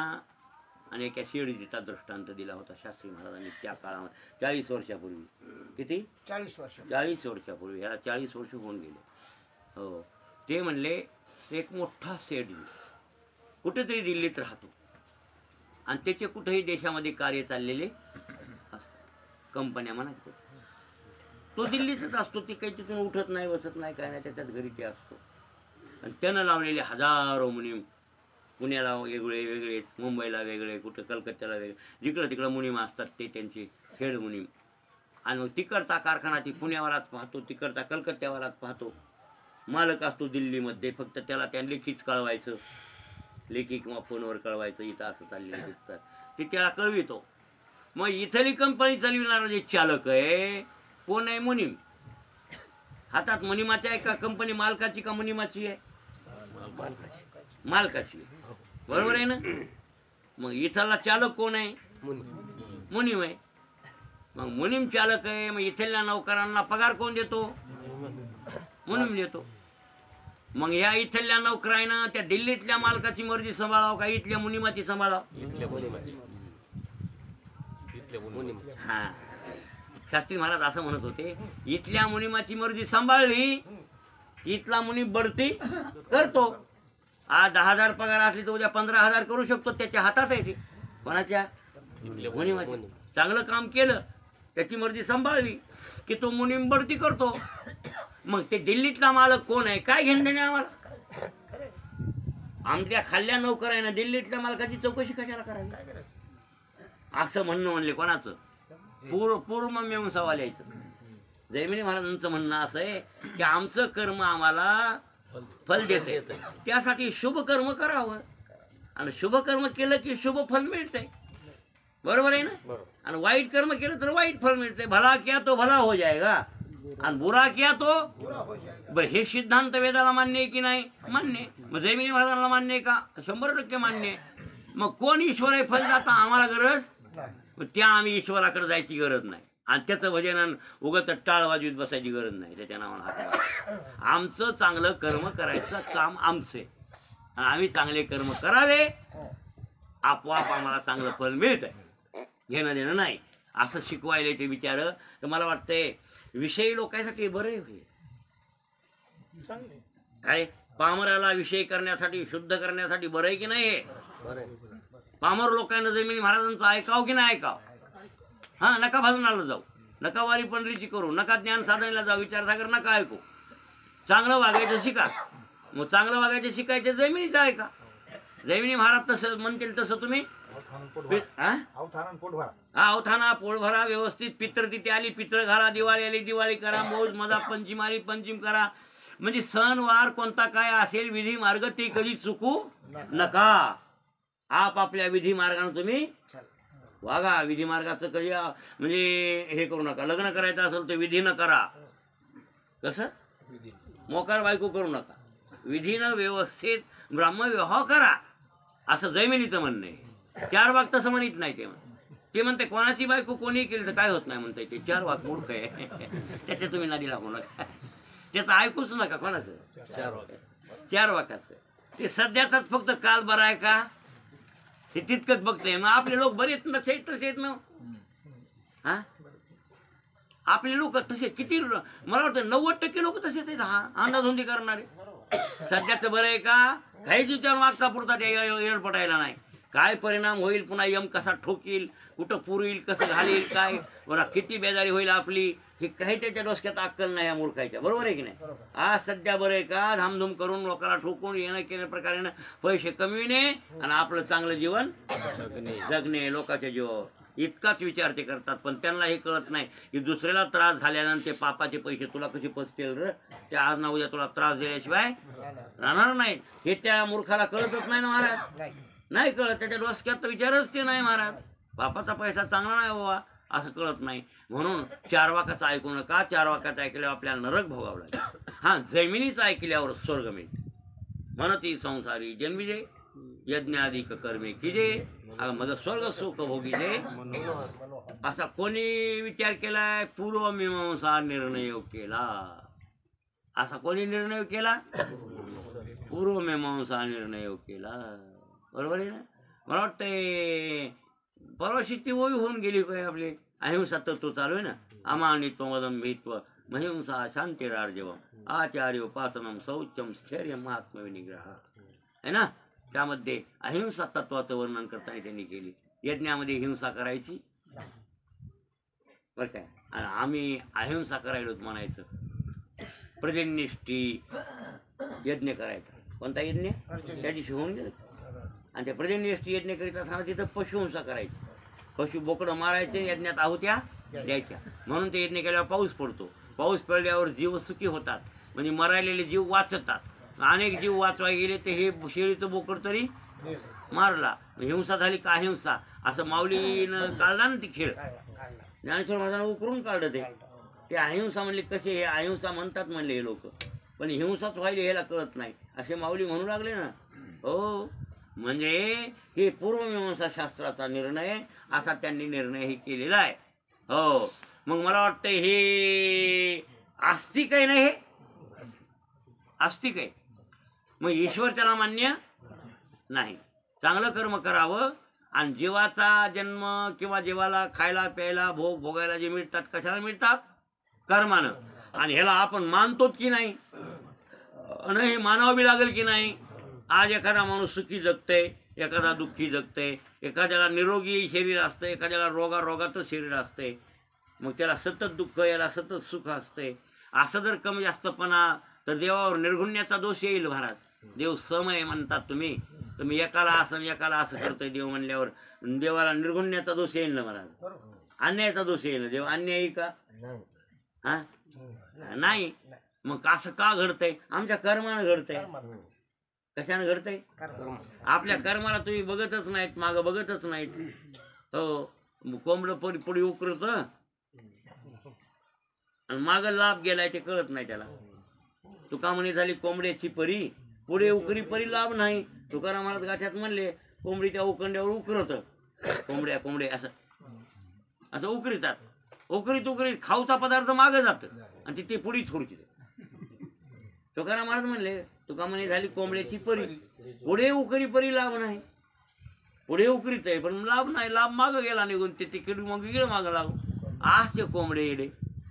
आणि एका शिर्डीचा दृष्टांत दिला होता शास्त्री महाराजांनी त्या काळामध्ये 40 वर्षापूर्वी. किती? 40 वर्षापूर्वी. ह्याला 40 वर्ष होऊन गेले. हो. ते म्हणले एक मोठा सेठ कुठेतरी दिल्लीत राहतो आणि त्याचे कुठेही देशामध्ये कार्य चाललेले कंपन्या म्हणा, तो दिल्लीतच असतो. ते काही तिथून उठत नाही, बसत नाही, काय नाही, त्याच्यात घरी ते असतो. आणि त्यानं लावलेले हजारो मुनीम, पुण्याला वेगळे वेगळे, मुंबईला वेगळे, कुठं कलकत्त्याला वेगळे, जिकडं तिकडं मुनीम असतात ते त्यांचे खेळ मुनीम. आणि मग तिकडचा कारखाना ती पुण्यावालाच पाहतो, तिकडचा कलकत्त्यावालाच पाहतो. मालक असतो दिल्लीमध्ये, फक्त त्याला त्या लेखीच कळवायचं, लेखी किंवा फोनवर कळवायचं इथं असं चाललेलं दिसतं, ते त्याला कळवितो. मग इथली कंपनी चालविणारा जे चालक आहे कोण आहे? मुनीम. हातात मुनीमाची आहे का कंपनी मालकाची का मुनीमाची आहे? मालकाची. बरोबर आहे ना? मग इथला चालक कोण आहे? मुनीम आहे. मग मुनीम चालक आहे, मग इथल्या नौकरांना पगार कोण देतो? मुनीम देतो. मग ह्या इथल्या नौकरांना त्या दिल्लीतल्या मालकाची मर्जी सांभाळावं का इथल्या मुनीमाची सांभाळावं? हा. शास्त्री महाराज असं म्हणत होते, इथल्या मुनीमाची मर्जी सांभाळली इथला मुनीम बढती करतो. आज 10,000 पगार असली तर उद्या 15,000 करू शकतो. त्याच्या हातात आहे ते. कोणाच्या? मुनीमाची. चांगलं काम केलं, त्याची मर्जी सांभाळली की तो मुनीम बढती करतो. मग ते दिल्लीतला मालक कोण आहे? काय घेणं देणे आम्हाला? आमच्या खाल्ल्या नोकर आहे ना, दिल्लीतल्या मालकाची चौकशी कशाला करायची? असं म्हणणं म्हणले. कोणाचं? पूर्वमीमांसावाल्याचं. जयमिनी महाराजांचं म्हणणं असं आहे की आमचं कर्म आम्हाला फल देते. त्यासाठी शुभ कर्म करावं आणि शुभ कर्म केलं की शुभ फल मिळतंय. बरोबर आहे ना. आणि वाईट कर्म केलं तर वाईट फल मिळते. भला किया तो भला हो जाएगा आणि बुरा किया तो बरं. हे सिद्धांत वेदाला मान्य आहे की नाही? मान्य. मग जैमिनी महाराजांना मान्य आहे का? 100% मान्य आहे. मग कोण ईश्वर आहे फल जाता आम्हाला गरज? मग त्या आम्ही ईश्वराकडे जायची गरज नाही आणि त्याचं भजन उगाच टाळ वाजवीत बसायची गरज नाही. त्याच्या नावानं हात आमचं चांगलं कर्म करायचं काम आमचे आणि आम्ही चांगले कर्म करावे. आपोआप आम्हाला चांगलं फल मिळतंय. घेणं देणं नाही असं शिकवायला ते विचार. तर मला वाटतंय विषयी लोकांसाठी बरं आहे. काय पामराला विषय करण्यासाठी शुद्ध करण्यासाठी बरं आहे की नाही? पामर लोकांना जमिनी महाराजांचं ऐकाव की नाही ऐकाव? हा, नका भजनाला जाऊ, नका वारी पंढरीची करू, नका ज्ञान साधनेला जाऊ, विचारसागर नका ऐकू. चांगलं वागायचं शिका. मग चांगलं वागायचं शिकायचं जमिनीचं ऐका. जमिनी महाराज तसं म्हणतील तसं तुम्ही अवथाना पोट भरा. व्यवस्थित पित्र तिथे आली पित्र घाला. दिवाळी आली दिवाळी करा. मौज मजा पंचम आली पंचम करा. म्हणजे सण वार कोणता काय असेल विधी मार्ग ते कधी चुकू नका. आपापल्या विधी मार्गाने तुम्ही वागा. विधी मार्गाचं कधी म्हणजे हे करू नका. लग्न करायचं असेल तर विधीनं करा. कसं मोकार बायको करू नका. विधीनं व्यवस्थित ब्रह्मविवाह करा असं जैमिनीचं म्हणणं आहे. 4 वाक तसं म्हणत नाही. ते म्हणते कोणाची बायको कोणी केली तर काय होत नाही म्हणते. ते 4 वाक मूर्ख आहे. त्याचे तुम्ही नादी लागू नका. त्याचं ऐकूच नका कोणाचं. 4 वाकाचं ते सध्याचाच फक्त काल बरा आहे का हे तितकंच बघतंय. मग आपले लोक बरेच नसे तसेच ना. हा, आपले लोक तसे किती मला वाटतं 90% लोक तसेच आहेत. हा, अंदाधुंदी करणारे. सध्याचं बरं आहे का काहीच विचार मागचा पुरता त्या येळ पटायला नाही. काय परिणाम होईल, पुन्हा यम कसा ठोकील, कुठं पुरईल, कसं घालील, काय बरं किती बेजारी होईल आपली, हे काही त्याच्या डोसक्यात अक्कल नाही या मूर्खाच्या. बरोबर आहे की नाही? आज सध्या बरं आहे का धामधूम करून लोकांना ठोकून येणं केल्या प्रकारे पैसे कमविणे आणि आपलं चांगलं जीवन जगणे. लोकांच्या जीवावर इतकाच विचार ते करतात. पण त्यांना हे कळत नाही की दुसऱ्याला त्रास झाल्यानंतर ते पापाचे पैसे तुला कसे पचतील र. ते आज ना उद्या तुला त्रास दिल्याशिवाय राहणार नाही. हे त्या मूर्खाला कळतच नाही ना महाराज. नाही कळत. त्याच्या डोसक्यात विचारच ते नाही महाराज. बापाचा पैसा चांगला नाही बाबा असं कळत नाही. म्हणून 4 वाकाचं ऐकू नका. 4 वाकाचं ऐकल्यावर आपल्याला नरक भोगावं लागेल. हां, जमिनीचं ऐकल्यावर स्वर्ग मिळते. म्हणती संसारी जन्मिजे यज्ञाधिक कर्मे किजे मग स्वर्ग सुख भोगीजे. असा कोणी विचार केलाय? पूर्वमीमांसा निर्णय केला. असा कोणी निर्णय केला? पूर्वमीमांसा निर्णय केला. बरोबर आहे ना. मला वाटतंय परवाशी ती ओवी होऊन गेली काय आपली अहिंसा तत्व चालू आहे ना. अमानित्वमदं भित्व महिंसा शांतिरार्जवम आचार्य उपासनम शौचम स्थैर्य महात्मविनिग्रह आहे ना. त्यामध्ये अहिंसा तत्वाचं वर्णन करताना त्यांनी केली. यज्ञामध्ये हिंसा करायची बरं काय. आणि आम्ही अहिंसा करायलोच म्हणायचं. प्रजन्यष्टी यज्ञ करायचा. कोणता यज्ञ? त्या दिवशी होऊन गेलं. आणि त्या प्रजन्यष्टी यज्ञ करीत असताना तिथं पशुहिंसा करायची. पशु बोकडं मारायचे, यज्ञात आहुत्या द्यायच्या. म्हणून ते यज्ञ केल्यावर पाऊस पडतो. पाऊस पडल्यावर जीव सुखी होतात. म्हणजे मरायलेले जीव वाचतात. अनेक जीव वाचवाय गेले ते हे शेळीचं बोकड तरी मारला. हिंसा झाली का अहिंसा असं माऊलीनं काढला ना ती खेळ. ज्ञानेश्वर महाराजांना उकरून काढलं ते अहिंसा म्हणले. कसे हे अहिंसा म्हणतात म्हणले हे लोक. पण हिंसाच व्हायला ह्याला कळत नाही असे माऊली म्हणू लागले ना. हो, म्हणजे हे पूर्वमीमांसा शास्त्राचा निर्णय असा त्यांनी निर्णय हे केलेला आहे. हो, मग मला वाटतं हे आस्तिक आहे ना. हे आस्तिक आहे. मग ईश्वर त्याला मान्य नाही. चांगलं कर्म करावं आणि जीवाचा जन्म किंवा जीवाला खायला प्यायला भोग भोगायला जे मिळतात कशाला मिळतात? कर्मानं. आणि ह्याला आपण मानतो की नाही आणि हे मानावं बी लागेल की नाही. आज एखादा माणूस सुखी जगतंय, एखादा दुःखी जगतंय, एखाद्याला निरोगी शरीर असतं, एखाद्याला रोगाचं शरीर असतंय. मग त्याला सतत दुःख याला सतत सुख असतंय. असं जर कमी जास्तपणा तर देवावर निर्गुण्याचा दोष येईल महाराज. देव समय म्हणतात तुम्ही एकाला असं करतोय देव म्हणल्यावर देवाला निर्गुण्याचा दोष येईल ना महाराज. अन्यायाचा दोष येईल ना. देव अन्यायी का? हा, नाही. मग असं का घडतंय? आमच्या कर्मानं घडतंय. कशानं घडतंय? आपल्या कर्माला तुम्ही बघतच नाहीत, मागं बघतच नाहीत. हो, कोंबडं पुढे उकरत आणि मागं लाभ गेलाय ते कळत नाही त्याला. तुका म्हणे झाली कोंबड्याची परी, पुढे उकरी परी लाभ नाही. तुकाराम महाराज गाठ्यात म्हणले कोंबडीच्या उकंड्यावर उकरत, कोंबड्या कोंबड्या असं असं उकरीतात. उकरीत खाऊचा पदार्थ मागं जातं आणि ते पुढे थोडकी. तुकाराम महाराज म्हणले तुका म्हणे झाली कोंबड्याची परी, पुढे उकरी परी लाभ नाही. पुढे उकरीत आहे पण लाभ नाही, लाभ मागं गेला निघून. ते किडू मग गेलं मागं लागून. आजचे कोंबडे येडे.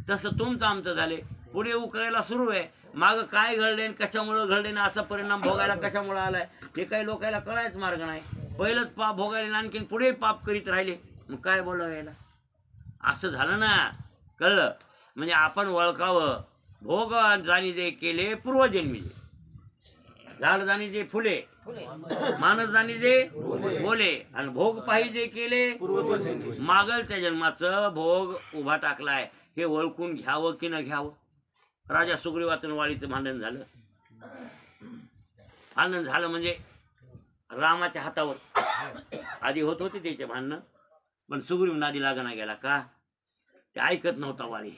तसं तुमचं आमचं झाले. पुढे उकरायला सुरू आहे, मागं काय घडले कशामुळं घडले ना असा परिणाम भोगायला कशामुळे आलाय हे काही लोकांना कळायच मार्ग नाही. पहिलंच पाप भोगायला आणखीन पुढे पाप करीत राहिले, मग काय बोलावं यायला? असं झालं ना, कळलं? म्हणजे आपण ओळखावं. भोग जाणी जे केले पूर्वजन्मी, झाड जाणी जे फुले, मानस जाणी जे बोले, आणि भोग पाहिजे केले मागलच्या जन्माचं भोग उभा टाकलाय. हे ओळखून घ्यावं की न घ्यावं? राजा सुग्रीवाचं वाळीचं भांडण झालं. भांडण झालं म्हणजे रामाच्या हातावर आधी होत होते त्याचे भांडणं, पण सुग्रीव नादी लागना गेला. का? ते ऐकत नव्हता वाळी.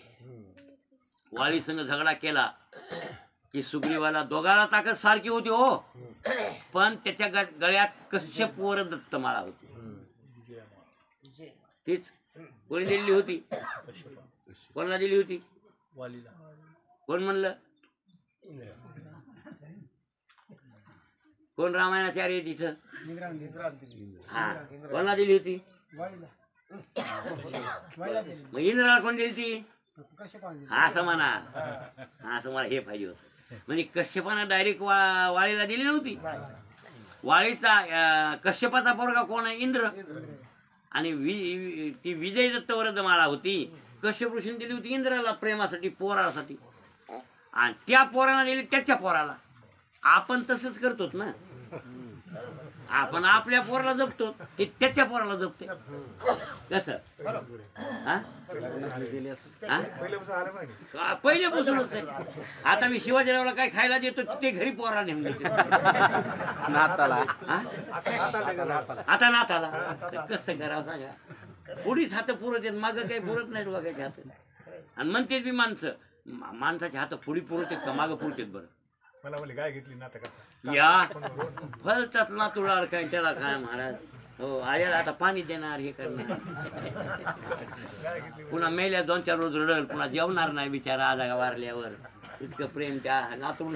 वाळी संग झगडा केला की सुग्रीवाला दोघाला ताकद सारखी होती हो, पण त्याच्या गळ्यात कश्यप वर दत्तमाळा होती. तीच कोणी दिली होती? कोणाला दिली होती? वालीला. कोण म्हणलं? कोण रामायणाचार्य तिथं? हा, कोणाला दिली होती? मग इंद्राला कोण दिली ती? असं म्हणा. असं मला हे पाहिजे होतं. म्हणजे कश्यपानं डायरेक्ट वाळीला दिली नव्हती. वाळीचा कश्यपाचा पोरगा कोण आहे? इंद्र. आणि ती विजय दत्त वरदमाळा होती, कश्यप ऋषीने दिली होती इंद्राला प्रेमासाठी, पोरासाठी. आणि त्या पोराला दिली त्याच्या पोराला. आपण तसंच करतोच ना. आपण आपल्या पोराला जपतो, ते त्याच्या पोराला जपते. कसं? पहिल्यापासूनच आहे. आता मी शिवाजीरावला काय खायला देतो ते घरी पोराला नेऊन देतो. आता नाताला कसं करावं सांगा? पुढीच हात पुरत आहेत, मागं काही पुरत नाही बघायचे हात. आणि म्हणते बी माणसाचे हात पुढी पुरत आहेत का मागं पुरत आहेत? बरं मला बोलले गाय घेतली नाटक या फलतात ना तुला काय त्याला काय महाराज. हो, आयाला आता पाणी देणार, हे करणार, पुन्हा मेल्या 2-4 रोज रडल, पुन्हा जेवणार नाही बिचारा आजा वारल्यावर. इतकं प्रेम त्या नातून.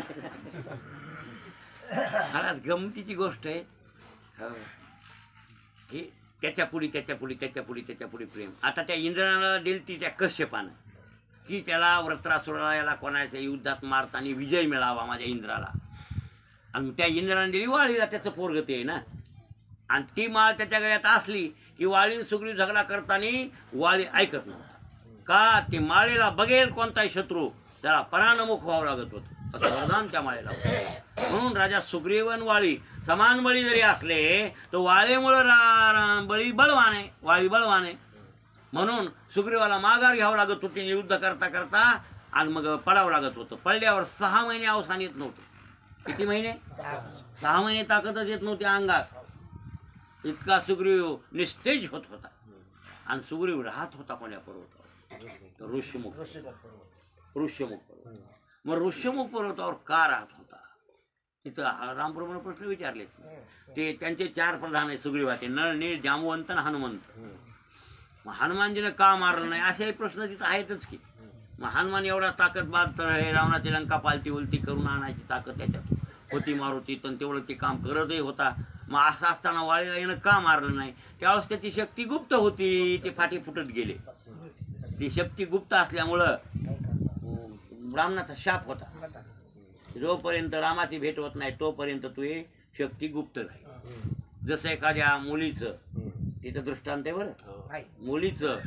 महाराज गमतीची गोष्ट आहे. हो, हे त्याच्या पुढी प्रेम. आता त्या इंद्राला दिलती त्या कश्यपानं की त्याला व्रत्रासुराला याला कोणाच्या युद्धात मारताना विजय मिळावा माझ्या इंद्राला. आणि त्या इंद्राने दिली वाळीला, त्याचं पोरग ते आहे ना. आणि ती माळ त्याच्या गळ्यात असली की वाळी सुग्रीव झगडा करताना वाळी ऐकत नव्हता. का? ते माळेला बघेल कोणताही शत्रू त्याला परानमुख व्हावं लागत होतं. असं वरदान त्या माळेला होतं. म्हणून राजा सुग्रीवन वाळी समान बळी जरी असले तर वाळीमुळं बळी बळवान आहे, वाळी बळवान आहे. म्हणून सुग्रीवाला माघार घ्यावं लागत होती युद्ध करता करता, आणि मग पडावं लागत होतं. पडल्यावर 6 महिने अवसान येत नव्हतं. किती महिने? 6 महिने ताकदच येत नव्हती अंगात. इतका सुग्रीव निस्तेज होत होता. आणि सुग्रीव राहत होता कोण्या पर्वतावर? ऋष्यमुख पर्वत. मग ऋष्यमुख पर्वतावर का राहत होता? तिथं रामप्रभूने प्रश्न विचारले. ते त्यांचे 4 प्रधान आहे सुग्रीवाचे, नळ, नीळ, जामवंत आणि हनुमंत. मग हनुमानजीनं का मारलं नाही असे प्रश्न तिथं आहेतच की. मग हनुमान एवढा ताकदबाद तर हे रावणाची लंका पालती उलटी करून आणायची ताकद त्याच्यात होती मारुती, तर तेवढं ते काम करतही होता. मग असं असताना वाळीला येणं का मारलं नाही? त्यावेळेस त्याची शक्ती गुप्त होती, ते फाटी फुटत गेले. ती शक्ती गुप्त असल्यामुळं ब्राह्मणाचा शाप होता, जोपर्यंत रामाची भेट होत नाही तोपर्यंत तू हे शक्ती गुप्त राहील. जसं एखाद्या मुलीचं तिथं दृष्टांत आहे बरं. मुलीचं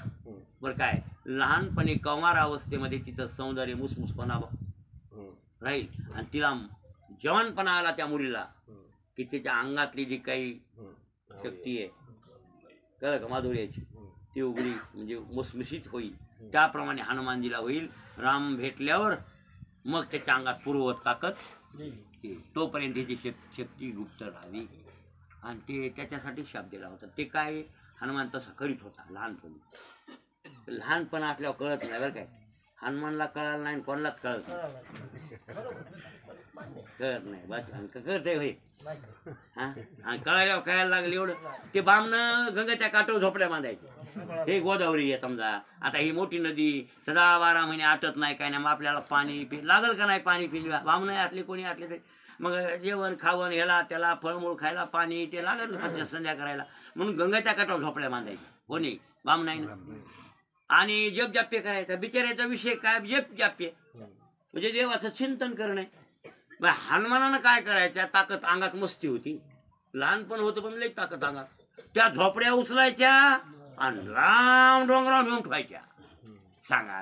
बरं काय लहानपणी कौमार अवस्थेमध्ये तिचं सौंदर्य मुसमुसपणा राहील, आणि तिला जवानपणा आला त्या मुलीला की तिच्या अंगातली जी काही शक्ती आहे कळलं का माधुर्याची, ती उघडी म्हणजे मुसमुशीत होईल. त्याप्रमाणे हनुमानजीला होईल. राम भेटल्यावर मग त्याच्या अंगात पूर्ववत ताकद येईल. तोपर्यंत त्याची शक्ती गुप्त राहावी. आणि ते त्याच्यासाठी शाप दिला होता. ते काय हनुमान तसा करीत होता लहानपणी. लहानपण असल्यावर कळत नाही बरं काय. हनुमानला कळालं नाही, कोणालाच कळत नाही. कळत नाही बस. कळत होय हां. आणि कळाल्यावर कळायला लागलं एवढं. ते बामनं गंगाच्या काठावर झोपड्या बांधायचे. हे गोदावरी आहे समजा. आता ही मोठी नदी सदा 12 महिने आटत नाही काय नाही. मग आपल्याला पाणी लागल का नाही पाणी पिल्या. बामणं आटले कोणी आटले तरी मग जेवण खावण ह्याला त्याला फळमूळ खायला पाणी ते लागत संध्या करायला. म्हणून गंगाच्या काठावर झोपड्या बांधायचे. कोणी बामणं आहे ना. आणि जप जाप्य करायचा. बिचारायचा विषय काय जप जाप्य म्हणजे देवाचं चिंतन करणे. मग हनुमानानं काय करायचं ताकद अंगात मस्ती होती. लहानपण होतं पण लई ताकद अंगात. त्या झोपड्या उचलायच्या आणि राम डोंगरावर नेऊन ठेवायच्या. सांगा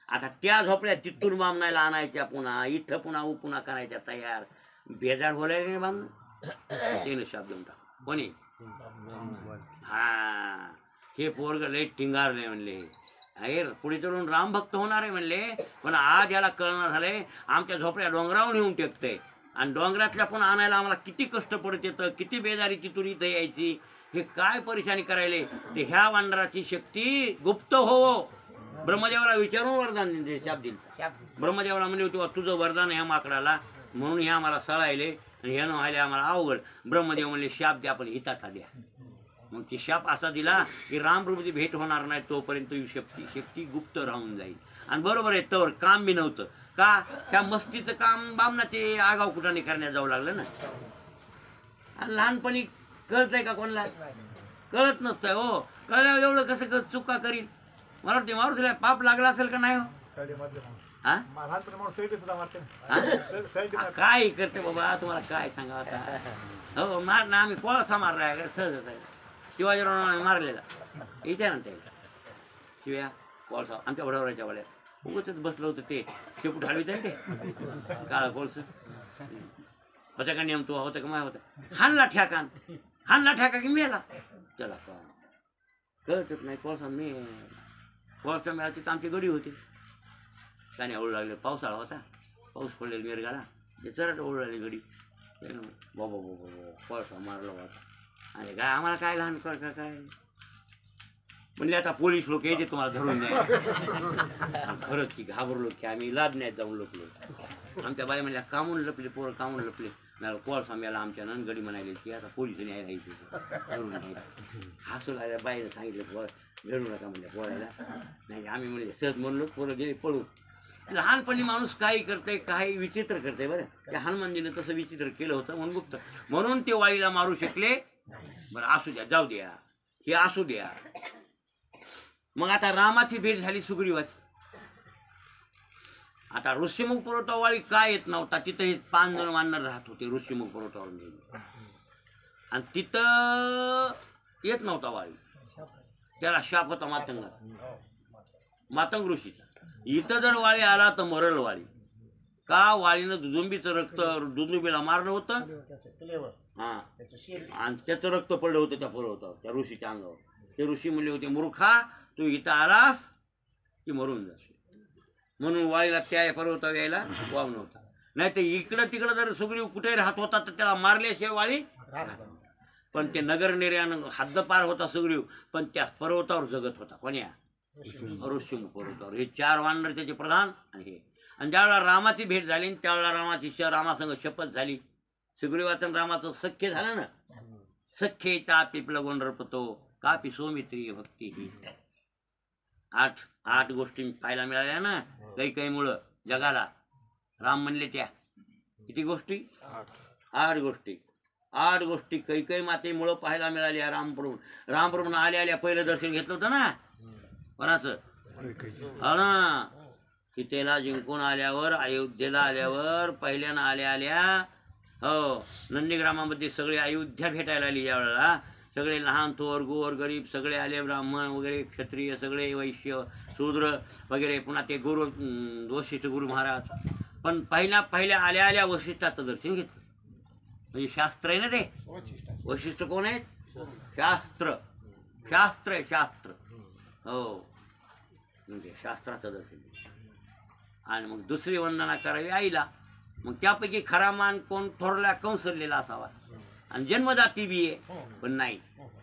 आता त्या झोपड्या तिथून बामणायला आणायच्या. पुन्हा इथं पुन्हा करायच्या तयार. बेजार बोलायला नाही बामण. त्यानं शाप देऊन टाक कोणी हा. हे पोरग लई टिंगारले म्हणले. अरे पुढे चढून रामभक्त होणार आहे म्हणले. पण आज याला कळणार झालंय आमच्या झोपड्या डोंगरावर नेऊन टेकतंय. आणि डोंगरातल्या पण आणायला आम्हाला किती कष्ट पडत येतं. किती बेजारी तिथून इथं यायची. हे काय परेशानी करायले. ते ह्या वानराची शक्ती गुप्त हो. ब्रह्मदेवाला विचारून वरदान दिले. शाप दिले. ब्रह्मदेवाला म्हणले होते तुझं वरदान ह्या माकडाला म्हणून हे आम्हाला सळायले आणि ह्यानं व्हायले आम्हाला अवघड. ब्रह्मदेव म्हणले शाप द्या पण हिताचा द्या. मग ती शाप असा दिला की रामप्रभूची भेट होणार नाही तोपर्यंत ही शक्ती गुप्त राहून जाईल. आणि बरोबर आहे तोवर काम बी नव्हतं का. त्या मस्तीचं काम बामणाचे आगाव कुठाने करण्यात जाऊ लागलं ना. आणि लहानपणी कळतंय का कोणाला. कळत नसतंय हो. कळल्यावर एवढं कसं चुका करील. मला वाटते मारू तिला पाप लागला असेल का नाही हो. हा काय करते बाबा तुम्हाला काय सांगा आता. हो मार ना आम्ही कोळसा मारला सहज शिवाजीराव मारलेला. विचारानंतर शिव्या कोळसा आमच्या वडावराच्या वाड्यात उगच बसलं होतं. ते शेपूट ढाळवीत आहे ते काळा कोळस होता का नियम तो होता का माय होता. हाणला ठ्याका की मेला. त्याला कळतच नाही. कोळसा कोळसा मिळाला तर आमची गडी होती. त्याने ओढू लागले. पावसाळा होता. पाऊस पडलेला मिरगाला. ते चरट ओढू लागली गडी. बाबा कोळसा मारला होता. आणि काय आम्हाला काय लहान काय म्हणजे आता पोलीस लोक यायचे तुम्हाला धरून द्या. खरंच की घाबरलो की आम्ही लादण्यात जाऊन लपलो. आमच्या बाई म्हणल्या कामून लपले पोरं कामून लपले. नाही कोळसा मिळाला आमच्या नन गडी म्हणायला की आता पोलीस न्यायला यायचे धरून घ्यायला. हसू लागल्या. बाईला सांगितलं पोर धरू नका म्हणल्या पोरायला. नाही आम्ही म्हणजे सहज म्हणलो पोरं गेले पळून. लहानपणी माणूस काही करतंय काही विचित्र करतंय बरं. त्या हनुमानजीनं तसं विचित्र केलं होतं म्हणून गुप्त म्हणून ते वाळीला मारू शकले. बरं असू द्या जाऊ द्या हे असू द्या. मग आता रामाची भेट झाली सुग्रीवाची. आता ऋषीमुख पर्वतावर वाळी काय येत नव्हता. तिथं हे 5 जण वानर राहत होते ऋषीमुख पर्वतावर गेले. आणि तिथं येत नव्हता वाळी. त्याला शाप होता मातंग ऋषीचा. इथं जर वाळी आला तर मरल वाळी. का वाळीनं दुजुंबीचं रक्त दुजुंबीला मारलं होतं. हा आणि त्याचं रक्त पडलं होतं त्या पर्वतावर त्या ऋषीच्या अंगावर. ते ऋषी म्हणले होते मूर्खा तू इथं आलास की मरून जाशील. म्हणून वाळीला त्या पर्वतावर यायला वाव नव्हता. नाही तर इकडं तिकडं जर सुग्रीव कुठे राहत होता तर त्याला मारल्याशिवाय वाळी. पण ते नगर निर्यानं हद्दपार होता सुग्रीव. पण त्या पर्वतावर जगत होता. कोण्या ऋषीमुख पर्वतावर. हे 4 वानर त्याचे प्रधान आणि हे. आणि ज्यावेळेला रामाची भेट झाली त्यावेळेला रामाची रामासंग शपथ झाली. सुग्रीवाचं रामाचं सख्य झालं ना. सख्येचा पिपलगोन रपतो कापी सौमित्री भक्ती ही. 8 गोष्टी पाहायला मिळाल्या ना कैकईमुळं जगाला. राम म्हणले त्या किती गोष्टी 8 गोष्टी. 8 गोष्टी कैकई मातेमुळं पाहायला मिळाल्या. रामप्रभून आल्या पहिलं दर्शन घेतलं होतं ना कोणाचं. हा ना सीतेला जिंकून आल्यावर अयोध्येला आल्यावर पहिल्यानं आल्या हो नंदीग्रामामध्ये सगळे अयोध्या भेटायला आली. यावेळेला सगळे लहान थोर गोर गरीब सगळे आले. ब्राह्मण वगैरे क्षत्रिय सगळे वैश्य शूद्र वगैरे. पुन्हा ते गुरु वशिष्ठ गुरु महाराज. पण पहिल्या आल्या वशिष्ठाचं दर्शन घेतलं. म्हणजे शास्त्र आहे ना ते. वशिष्ठ कोण आहेत. शास्त्र आहे शास्त्र. हो म्हणजे शास्त्राचं दर्शन. आणि मग दुसरी वंदना करावी आईला. मग त्यापैकी खरा मान कोण थोरल्या कौसल्याला असावा. आणि जन्मदाती बी आहे, पण नाही,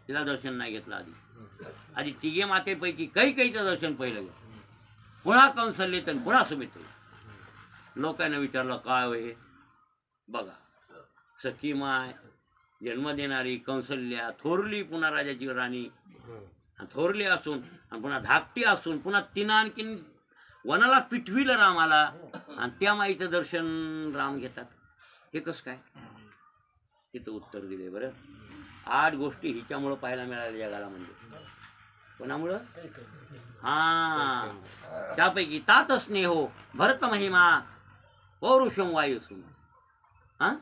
तिला दर्शन नाही घेतलं आधी तिघे मातेपैकी कैकेयीचं दर्शन पहिलं घेतलं, पुन्हा कौसल्येत आणि पुन्हा सुमित्रे. लोकांना विचारलं काय होय, बघा सखी माय जन्म देणारी कौसल्या, थोरली पुन्हा राजाची राणी, थोरली असून आणि पुन्हा धाकटी असून पुन्हा तिनं आणखीन वनाला पिठविलं रामाला, आणि त्या माईचं दर्शन राम घेतात. हे कसं काय? तिथं उत्तर दिले. बरं 8 गोष्टी हिच्यामुळं पाहायला मिळाल्या जगाला. म्हणजे कोणामुळं? हा, त्यापैकी तात स्नेहो भरत महिमा पौरुषम वायुसून, हा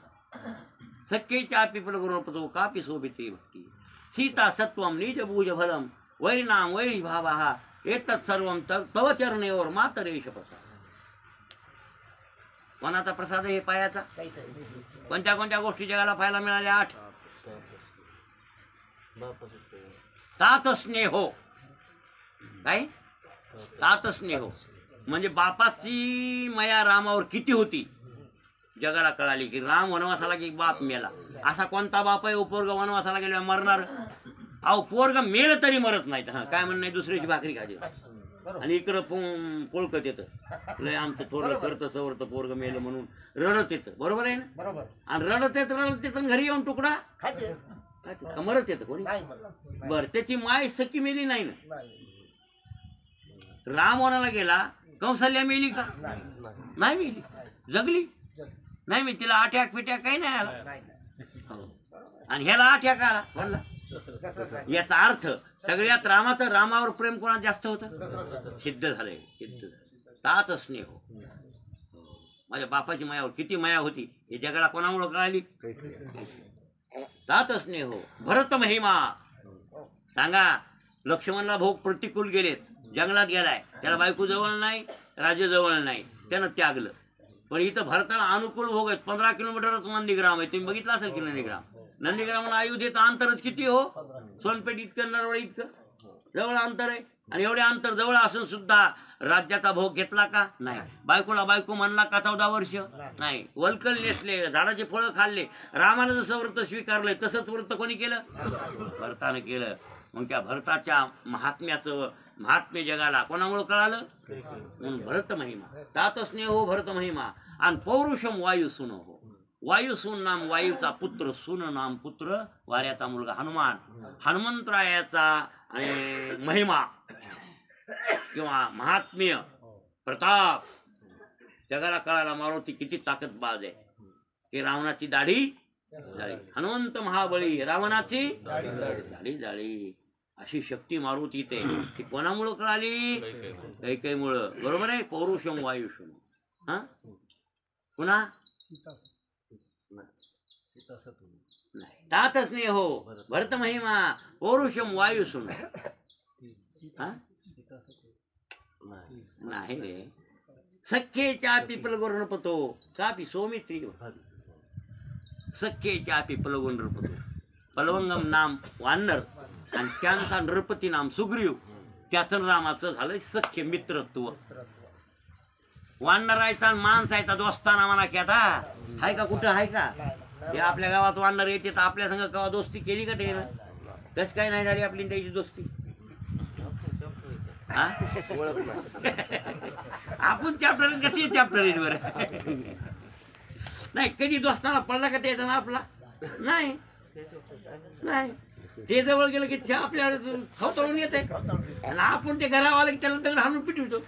सख्येच्या पिपलगुणपतो कापि शोभिते भक्ती, सीता सत्वम निजभूज फलम वैरिनाम वैरी भावा एतत् सर्वम तव चरणेवर मातरेश प्रसाद. कोणाचा प्रसाद हे पायाचा? कोणत्या कोणत्या गोष्टी जगाला पाहायला मिळाल्या? 8. तात स्नेहो. काय? तात स्नेहो म्हणजे बापाची माया रामावर किती होती जगाला कळाली की राम वनवासाला की बाप मेला. असा कोणता बाप आहे पोरग वनवासाला गेल्यावर मरणार? अहो पोरग मेलं तरी मरत नाहीत. हा काय म्हणणं, दुसऱ्याची भाकरी खाली आणि इकडं पोळकत येतं लय आमचं थोडं करतं सवरतं पोरग मेलं म्हणून रडत येतं. बरोबर आहे ना? आणि रडत येतं घरी येऊन तुकडा मरत येतं कोणी? बर, त्याची माय सखी मेली नाही ना. राम वनाला गेला, कौसल्या मेली का? नाही मेली, जगली नाही. मी तिला आठ्याक पिट्याक काही नाही आला, आणि ह्याला आठ्याक आला म्हणला. याचा अर्थ सगळ्यात रामावर प्रेम कोणात जास्त होतं? सिद्ध झालंय, सिद्ध झालं. तात स्नेह. माझ्या बापाची मायावर किती माया होती हे जगाला कोणामुळे कळाली? तात स्नेह भरत महिमा. सांगा, लक्ष्मणला भोग प्रतिकूल गेलेत, जंगलात गेलाय, त्याला बायको जवळ नाही, राज्य जवळ नाही, त्यानं त्यागलं. पण इथं भरताला अनुकूल भोग आहेत. 15 किलोमीटरच नंदीग्राम आहे. तुम्ही बघितलं असेल की नंदीग्राम आणि अयोध्येचं अंतरच किती हो? सोनपेठ इतकं, नरवडे इतकं जवळ अंतर आहे. आणि एवढे अंतर जवळ असून सुद्धा राज्याचा भोग घेतला का? नाही. बायकोला बायको म्हणला का 14 वर्ष? नाही. वलकल नेसले, झाडाचे फळं खाल्ले. रामानं जसं व्रत स्वीकारलंय तसंच व्रत कोणी केलं? भरतानं केलं. मग त्या भरताच्या महात्म्य जगाला कोणामुळे कळालं? म्हणून भरत महिमा. तात स्नेहो भरत महिमा. आणि पौरुषम वायुसून हो. वायुसून नाम वायूचा पुत्र, सून नाम पुत्र वाऱ्याचा मुलगा हनुमान. हनुमंतरायाचा महिमा किंवा महात्म्य प्रताप जगाला कळाला. मारुती किती ताकदबाज आहे की रावणाची दाढी जाळी, हनुमंत महाबळी रावणाची दाढी जाळी. अशी शक्ती मारुती ते ती कोणामुळं कळाली? कैकेयीमुळं. बरोबर आहे. पौरुषम वायुषम. हा पुन्हा तात स्नेहो भरत महिमा पौरुषम वायुसून. नाही रे. सख्येच्या पिपलगो नृपतो कापि सौमित्री. सख्येच्या पिपलगो नृपतो. पलवंगम नाम वानर आणि त्यांचा नृपती नाम सुग्रीव. त्याचं रामाचं झालं सख्य मित्रत्व. वानरायचा आणि माणसायचा दोस्ताना म्हणा की आता आहे का? कुठं आहे का? हे आपल्या गावात वानर येते तर आपल्या संग केव्हा दोस्ती केली का? ते कसं काय नाही झाली आपली त्याची दोस्ती? आपण चॅप्टर का ते चॅप्टर बरं नाही. कधी दोस्ताना पडला का त्याचा ना आपला? नाही नाही. ते जवळ गेलं की आपल्याला खवतळून येते आणि आपण ते घरावाले त्याला दगड हाणून पिटवतो.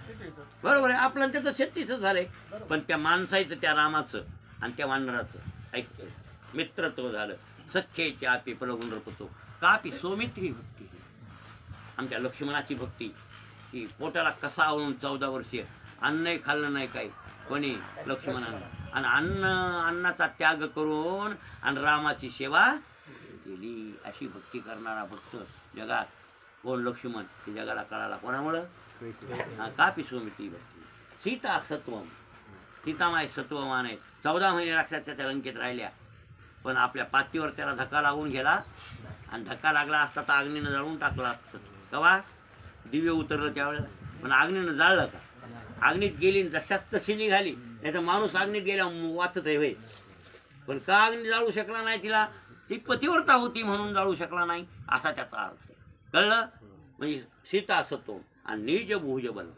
बरोबर आहे. आपलं त्याचं 36 झालंय. पण त्या माणसाचं, त्या रामाचं आणि त्या वानराचं ऐकतो मित्रत्व झालं. सख्येच्या पिपलगो नृपतो कापि सौमित्री भक्ती. आमच्या लक्ष्मणाची भक्ती की पोटाला कसा आवळून 14 वर्षे अन्नही खाल्लं नाही काही कोणी लक्ष्मणानं, आणि अन्नाचा त्याग करून आणि रामाची सेवा केली. अशी भक्ती करणारा भक्त जगात कोण? लक्ष्मण. ते जगाला कळाला कोणामुळं? कापि सौमित्री भक्ती. सीता सत्वम. सीतामाई सत्वमान आहे. 14 महिने राक्षसाच्या त्या लंकेत राहिल्या, पण आपल्या पातीवर त्याला धक्का लागून गेला. आणि धक्का लागला असता तर अग्नीनं जाळून टाकलं असतं. कवा दिव्य उतरलं त्यावेळेला. पण अग्नीनं जाळलं का? अग्नीत गेली जशाच तशी निघाली, नाही तर माणूस अग्नीत गेला वाचत आहे होय. पण का अग्नी जाळू शकला नाही तिला? ती पतिव्रता होती म्हणून जाळू शकला नाही, असा त्याचा अर्थ आहे. कळलं? म्हणजे सीता सत्व आणि निज भुज बल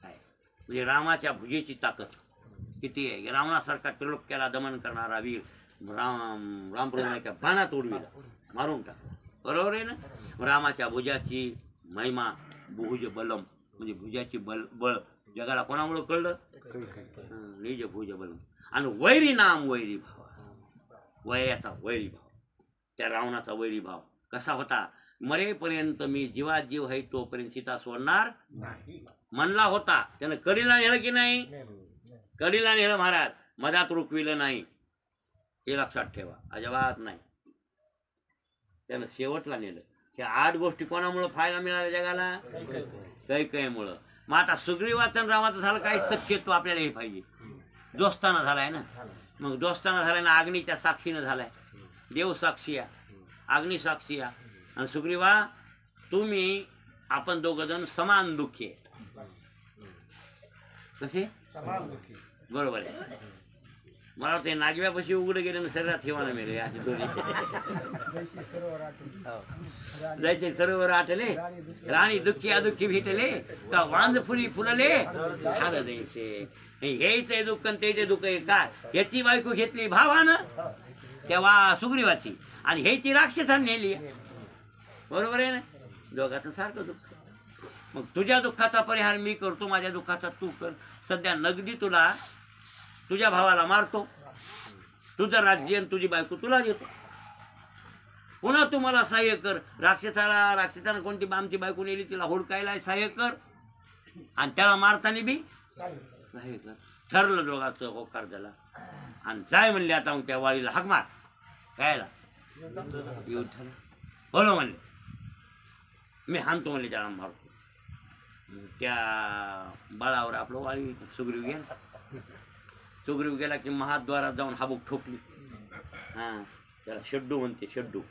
काय म्हणजे रामाच्या भुजेची ताकद किती आहे. रावणासारखा त्रिलोक्याला दमन करणारा वीर रामप्रभूच्या बाणात उडविला, मारून टाकला. बरोबर आहे ना. रामाच्या भुजाची महिमा भुज बलम म्हणजे भुजाची बळ जगाला कोणामुळे कळलं? निज भुज बलम. आणि वैरी नाम वैरी भाव, वैर्याचा वैरी भाव, त्या रावणाचा वैरी भाव कसा होता? मरेपर्यंत मी जीवात जीव आहे तोपर्यंत सीता सोडणार म्हणला होता. त्यानं कडीला नेलं की नाही? कडीला नेलं महाराज, मधात रुकविलं नाही, हे लक्षात ठेवा. अजिबात नाही. त्यानं शेवटला नेलं. ह्या 8 गोष्टी कोणामुळं फायदा मिळाला जगाला? कैकेयीमुळं. मग आता सुग्रीवाचं आणि रामाचं झालं काय? सख्यत्व आपल्याला हे पाहिजे. दोस्ताना झालाय ना. मग दोस्ताना झालाय ना, अग्नीच्या साक्षीनं झालाय. देव साक्षी आहे, अग्नी साक्षी आहे. आणि सुग्रीवा तुम्ही आपण दोघं जण समान दुःखी आहे. कसे? बरोबर आहे. मला वाटतं नागव्यापाशी उघडे गेले ना शरीरात ठेवायला मिळेल असे दोन्ही. जैसे सरोवर आटले राणी दुःखी अदुःखी भेटले का वांज फुली फुलले झालं जैसे. हेच दुःख आणि ते दुःख आहे का? ह्याची बायको घेतली भावानं तेव्हा सुग्रीवाची, आणि ह्याची राक्षसाने नेली. बरोबर आहे ना. दोघाचं सारखं दुःख. मग तुझ्या दुःखाचा परिहार मी करतो, माझ्या दुःखाचा तू कर. सध्या नगदी तुला तुझ्या भावाला मारतो, तुझं राज्य आणि तुझी बायको तुला देतो. पुन्हा तू मला सहाय्य कर. राक्षसानं कोणती आमची बायको नेली तिला हुडकायला सहाय्य कर, आणि त्याला मारताना बी सहाय्य कर. ठरलं दोघांचं होकार झाला. आणि जाय म्हणले आता मग त्या वाळीला हाक मार. कायला येऊन ठरलं. बोलो म्हणले मी हाणतो म्हणले, त्याला मारतो. त्या बाळावर आपलं वाळी सुग्रीव गेला. सुग्रीव गेला की महाद्वारात जाऊन हाबूक ठोकली. हां, त्याला शड्डू म्हणते. शड्डू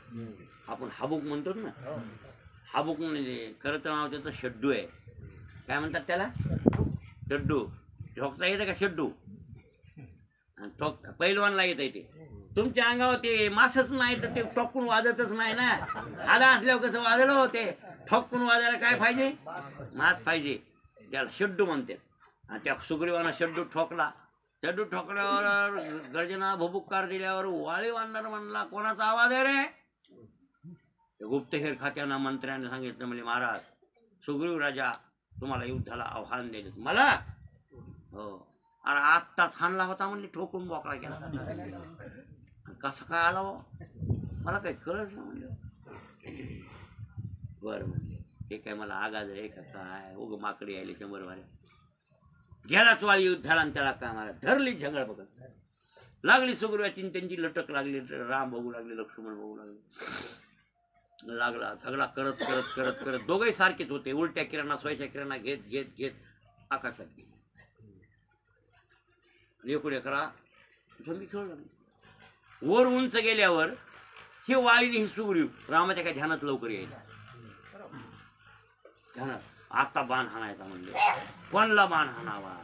आपण हाबूक म्हणतो ना. हाबूक म्हणजे खरं तर नाव त्याचं शड्डू आहे. काय म्हणतात त्याला? शड्डू. ठोकता येतं का शड्डू? ठोक पैलवानला येत आहे ते. तुमच्या अंगावर ते मासच नाही तर ते ठोकून वाजतच नाही ना. आला असल्यावर कसं वाजलं होते. ठोकून वाजायला काय पाहिजे? मास पाहिजे. त्याला शड्डू म्हणते. आणि त्या सुग्रीवानं शड्डू ठोकला. शड्डू ठोकल्यावर गर्जना भुबुक्कार दिल्यावर वाळी वानर म्हणला, कोणाचा आवाज आहे रे? गुप्तहेर खात्यानं मंत्र्याने सांगितलं म्हणजे महाराज सुग्रीव राजा तुम्हाला युद्धाला आव्हान दिले. मला? हो. अरे आत्ताच हाणला होता म्हणजे ठोकून बोकळा केला. कसं काय आला हो? मला काही कळच ना म्हणलं. बरं म्हणले हे काय मला आगाज आहे का काय? उग माकडी आली 100 वाऱ्या. गेलाच वाळी युद्धाला आणि त्याला काय मला धरली झगड बघत लागली. सुग्रीवाची त्यांची लटक लागली. राम बघू लागले, लक्ष्मण बघू लागले. लागला झगडा करत करत करत करत दोघंही सारखेच होते. उलट्या किरणा स्वयच्या किरणा घेत घेत घेत आकाशात गेले. एकूण एकरा जमी खेळ लागली. वर उंच गेल्यावर ही वाळीने ही सुग्रीव रामाच्या काय ध्यानात लवकर यायला. ध्यानात आता बाण हाणायचा म्हणले. कोणला बाण हाणावा?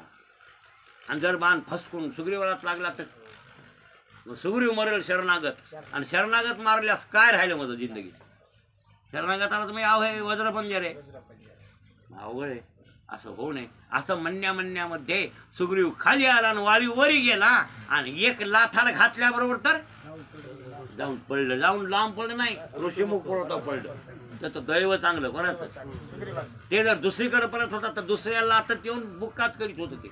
आणि जर बाण फसकून सुग्रीवालाच लागला तर सुग्रीव मरेल शरणागत. आणि शरणागत मारल्यास काय राहिलं माझं जिंदगी? शरणागताला तुम्ही आव हे वज्रपंजर आहे. अवघड आहे. असं होऊ नये. असं म्हणण्यामध्ये सुग्रीव खाली आला आणि वाळी वरी गेला. आणि एक लाथाड घातल्याबरोबर तर जाऊन पडलं. जाऊन लांब पडलं नाही, ऋषीमुख पडता पडलं. त्याचं दैव चांगलं कोणाचं? ते जर दुसरीकडे परत होता तर दुसऱ्या लाथात येऊन बुक्काच करीत होतं. ते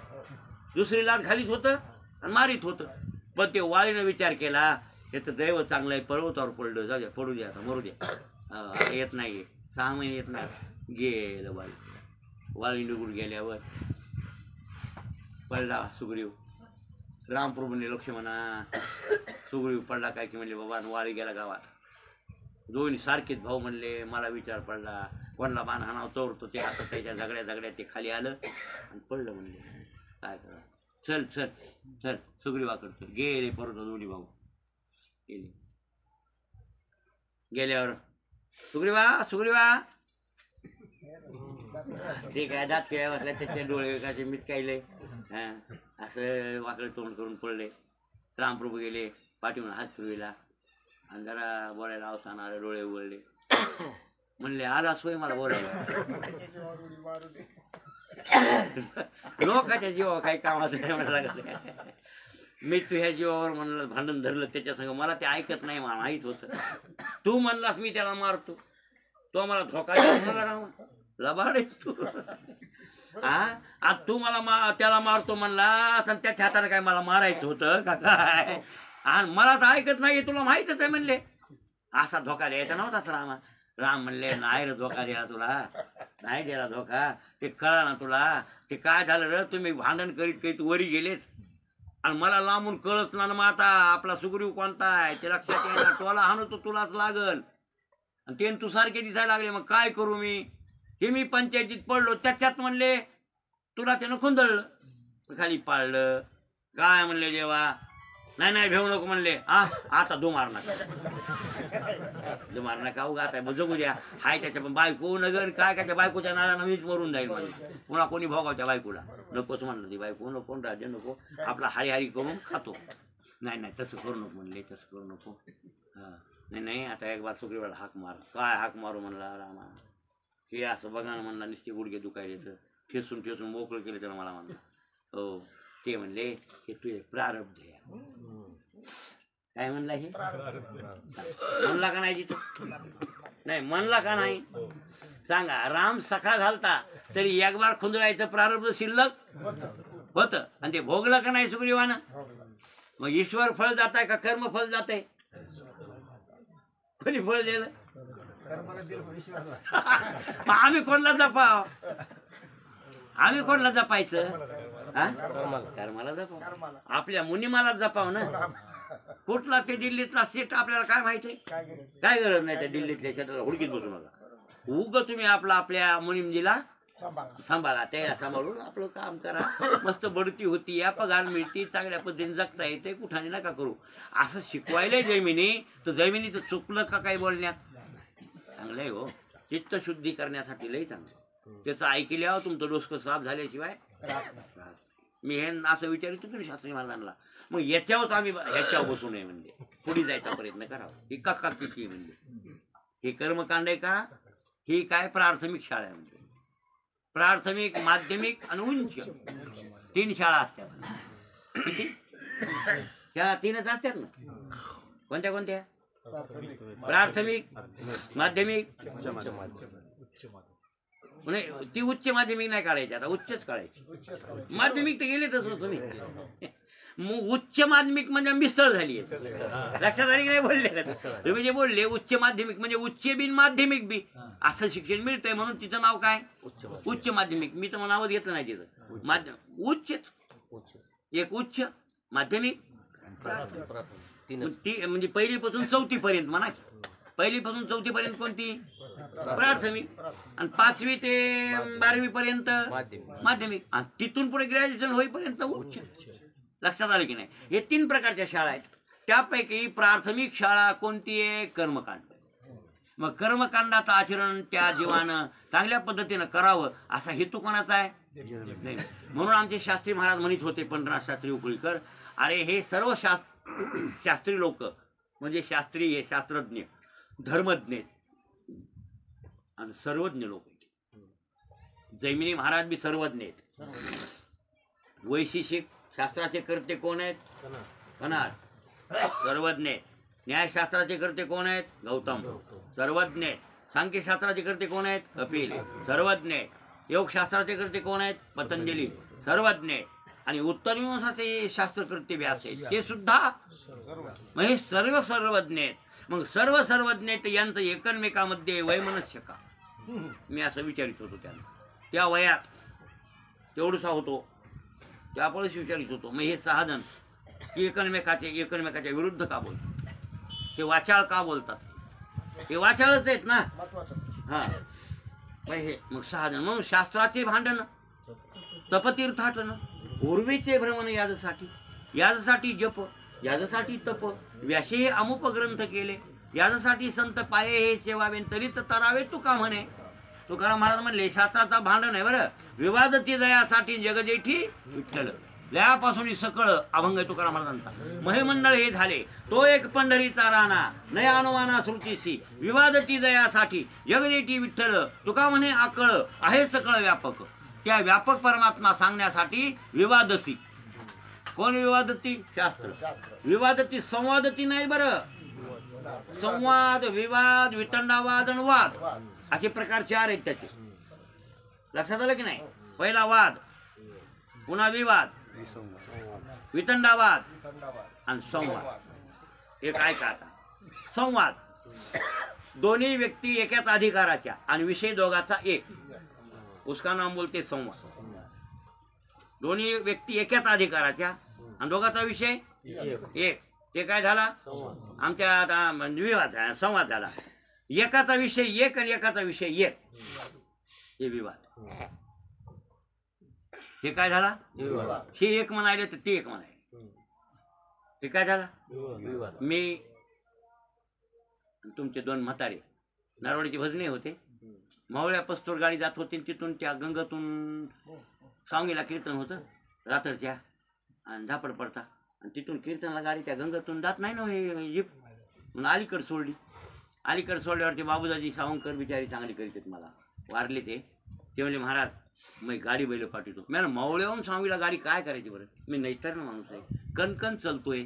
दुसरी लाथ घालीत होतं आणि मारीत होतं. पण ते वाळीनं विचार केला त्याचं दैव चांगलं आहे, पर्वतावर पडलं, जाऊ द्या, पडू द्या, आता मरू द्या. येत नाही 6 महिने येत नाही. गेलं वाळी. वाळी निघून गेल्यावर पडला सुग्रीव. रामप्रभूने लक्ष्मणा सुग्रीव पडला काय की म्हणले बाबा वाळी गेला गावात. दोन्ही सारखेच भाऊ म्हणले मला विचार पडला कोणला बाण हाणाव तोरतो ते आता त्याच्या झगड्या ते खाली आलं आणि पडलं म्हणले. काय करा? चल चल चल सुग्रीवाकडे चल. गेले परत दोन्ही भाऊ गेले. गेल्यावर सुग्रीवा सुग्रीवा ते काय दात खेळा बसल्या त्याचे डोळे एकाचे मिचकायले हां असं वाकडे तोंड करून पडले. रामप्रभू गेले पाठीवरून हात फिरविला आणि जरा बोलायला अवसान आलं, डोळे उघडले. म्हणले आला सोय मला बोलायला. लोकांच्या जीवावर काही कामाचं नाही म्हणायला लागलं. मी तुझ्या जीवावर म्हणलं भांडण धरलं त्याच्या संग, मला ते ऐकत नाही मला माहीत होतं. तू म्हणलास मी त्याला मारतो, तो मला धोका लबाड आहे तू. हा तू मला त्याला मारतो म्हणला असं त्याच्या हाताने काय मला मारायचं होतं का काय? आणि मला तर ऐकत नाही, तुला माहीतच आहे म्हणले. असा धोका द्यायचा नव्हताच रामा. राम म्हणले नाही रे धोका द्या तुला, नाही द्यायला धोका. ते कळा ना तुला ते काय झालं रे, तुम्ही भांडण करीत करीत वरी गेलेत आणि मला लांबून कळत ना. मग आता आपला सुग्रीव कोणता आहे ते लक्षात येणार, टोला हाणू तो तुलाच लागल. आणि ते तू सारखे दिसायला लागले, मग काय करू मी? हे मी पंचायतीत पडलो त्याच्यात म्हणले तुला त्यानं खुंदळलं, खाली पाळलं. काय म्हणले जेव्हा नाही नाही भेऊ नको म्हणले. आता दुमार नका, दुमार नका उगा आता जगू द्या. हाय त्याच्या पण बायको नगर काय काय त्या बायकोच्या नावानं मीच मरून जाईल म्हणजे. पुन्हा कोणी भोगावच्या बायकोला नकोच म्हणलं, ती बायको नको राज्य नको, आपला हरिहरी करून खातो. नाही नाही तसं करू नको म्हणले, तसं करू नको. हां नाही नाही आता एक बार सुग्रीवाला हाक मार. काय हाक मारू म्हणला रामा? हे असं बघा ना म्हणला, नुसते गुडघे दुखायले ठेसून ठेसून मोकळं केलं त्यानं मला म्हणलं. हो ते म्हणले हे तुझे प्रारब्ध आहे. काय म्हणला हे? म्हणला का नाही तिथं? नाही म्हणला का नाही सांगा. राम सखा घालता तरी एक बार खुंदळायचं प्रारब्ध शिल्लक होतं आणि ते भोगलं का नाही सुग्रीवानं? मग ईश्वर फळ जात आहे का कर्म फळ जात आहे? कोणी फळ दिलं? आम्ही कोणला जपाव? आम्ही कोणला जपायचं? कर्माला जपाव, आपल्या मुनिमाला जपाव ना. कुठला ते दिल्लीतला सीट आपल्याला काय माहिती? काय गरज नाही त्या दिल्लीतल्या शेताला हुडकीत बसू नका. उग तुम्ही आपल्या मुनिमजीला सांभाळा, त्याला सांभाळून आपलं काम करा. मस्त बढती होती, या पगार मिळती, चांगल्या पद्धतीने जगता येते, कुठाने नका करू. असं शिकवायला जैमिनी तर जैमिनीचं चुकलं का काही बोलण्यात? चांगलं आहे हो, चित्तशुद्धी करण्यासाठी लई चांगलं. त्याचं ऐकल्यावर तुमचं डोसकं साफ झाल्याशिवाय मी हे असं विचारितो तुम्ही शास्त्री महाराजांना. मग याच्यावरच आम्ही ह्याच्यावर बसू नये म्हणजे पुढे जायचा प्रयत्न करावा. ही का किती म्हणजे हे कर्मकांड आहे का? ही काय प्राथमिक शाळा आहे म्हणजे. प्राथमिक, माध्यमिक आणि उंच 3 शाळा असतात. किती शाळा? 3च असतात ना. कोणत्या कोणत्या? प्राथमिक, माध्यमिक, म्हणजे ती उच्च माध्यमिक नाही काढायची, आता उच्चच काढायची. माध्यमिक तर गेले तसं तुम्ही. मग उच्च माध्यमिक म्हणजे मिसळ झाली आहे, लक्षात आली नाही बोलले तुम्ही जे बोलले. उच्च माध्यमिक म्हणजे उच्च बिन माध्यमिक बी असं शिक्षण मिळतंय म्हणून तिचं नाव काय? उच्च माध्यमिक. मी तर नावच घेतलं नाही तिचं. माध्यमिक उच्चच, एक उच्च माध्यमिक ती म्हणजे 1ली पासून 4थी पर्यंत म्हणा. 1ली पासून 4थी पर्यंत कोणती? प्राथमिक. आणि 5वी ते 12वी पर्यंत माध्यमिक. आणि तिथून पुढे ग्रॅज्युएशन होईपर्यंत उच्च. लक्षात आलं की नाही? हे 3 प्रकारच्या शाळा आहेत. त्यापैकी प्राथमिक शाळा कोणती आहे? कर्मकांड. मग कर्मकांडाचं आचरण त्या जीवानं चांगल्या पद्धतीनं करावं असा हेतू कोणाचा आहे? नाही. म्हणून आमचे शास्त्री महाराज म्हणत होते, पंढरनाथ शास्त्री उकळीकर, अरे हे सर्व शास्त्री लोक म्हणजे शास्त्री हे शास्त्रज्ञ, धर्मज्ञ आणि सर्वज्ञ लोक. जैमिनी महाराज बी सर्वज्ञ आहेत. वैशेषिक शास्त्राचे कर्ते कोण आहेत? कनाद, सर्वज्ञ. न्यायशास्त्राचे कर्ते कोण आहेत? गौतम, सर्वज्ञ. सांख्यशास्त्राचे कर्ते कोण आहेत? कपिल, सर्वज्ञ. योगशास्त्राचे कर्ते कोण आहेत? पतंजली, सर्वज्ञ. आणि उत्तरमीमांसाचे शास्त्रकर्ते व्यास आहेत, ते सुद्धा. मग हे सर्व सर्वज्ञ आहेत. मग सर्व सर्वज्ञ आहेत यांचं एकमेकांमध्ये वैमनस्य का? मी असं विचारित होतो त्यांना. त्या वयात तेवढूसा होतो त्यावेळेस विचारित होतो. मग हे 6 जण की एकमेकाच्या विरुद्ध का बोलतात? ते वाचाळ का बोलतात? ते वाचाळच आहेत ना. हां मग 6 जण म्हणून शास्त्राचे भांडण, तपतीर्थाटन, पूर्वीचे भ्रमण याजसाठी जप, याजसाठी तप, व्यासे हे अमुप ग्रंथ केले, याजसाठी संत पाये हे सेवावे तरीच तरावे तुका म्हणे. तुकाराम महाराज म्हणले शास्त्राचा भांडण आहे बरं. विवादती दयासाठी जगजेठी विठ्ठल, लयापासून सकळ अभंग आहे तुकाराम महाराजांचा. महिमंडळ हे झाले तो एक पंढरीचा राणा, नया अनुमाना श्रुतीसी विवादती दयासाठी जगजेठी विठ्ठल. तुका म्हणे आकळ आहे सकळ व्यापक, त्या व्यापक परमात्मा सांगण्यासाठी विवादसी. कोण विवादती? शास्त्र. विवादती संवादती नाही बरं. संवाद, विवाद, वितंडावाद आणि वाद असे प्रकार 4 आहेत त्याचे. लक्षात आलं की नाही? पहिला वाद, पुन्हा विवाद, वितंडावाद आणि संवाद. एक ऐका आता. संवाद, दोन्ही व्यक्ती एकाच अधिकाराच्या आणि विषय दोघाचा एक, उसका नाम बोलते संवाद. दोन्ही व्यक्ती एकाच अधिकाराच्या आणि दोघाचा विषय एक, ते काय झाला? आमच्या आता विवाद झाला, संवाद झाला. एकाचा विषय एक आणि एकाचा विषय एक, हे विवाद. हे काय झाला? हे एक म्हणाले तर ते एक म्हणाले. हे काय झाला? मी तुमचे 2 म्हातारे नारवाडीचे भजने होते. मावळ्या पस्तूर गाडी जात होती, तिथून त्या गंगेतून सांगलीला कीर्तन होतं रात्रच्या, आणि झापड पडता, आणि तिथून कीर्तनला गाडी त्या गंगेतून जात नाही ना हे जीप, म्हणून अलीकडे सोडली. अलीकडे सोडल्यावरती बाबूदाजी सावंकर बिचारी चांगली करीत आहेत, मला वारले ते म्हणले महाराज मी गाडी बैल पाठवतो. मी मावळ्याहून सांगलीला गाडी काय करायची बरं, मी नैतर ना माणूस आहे, कणकण चालतोय.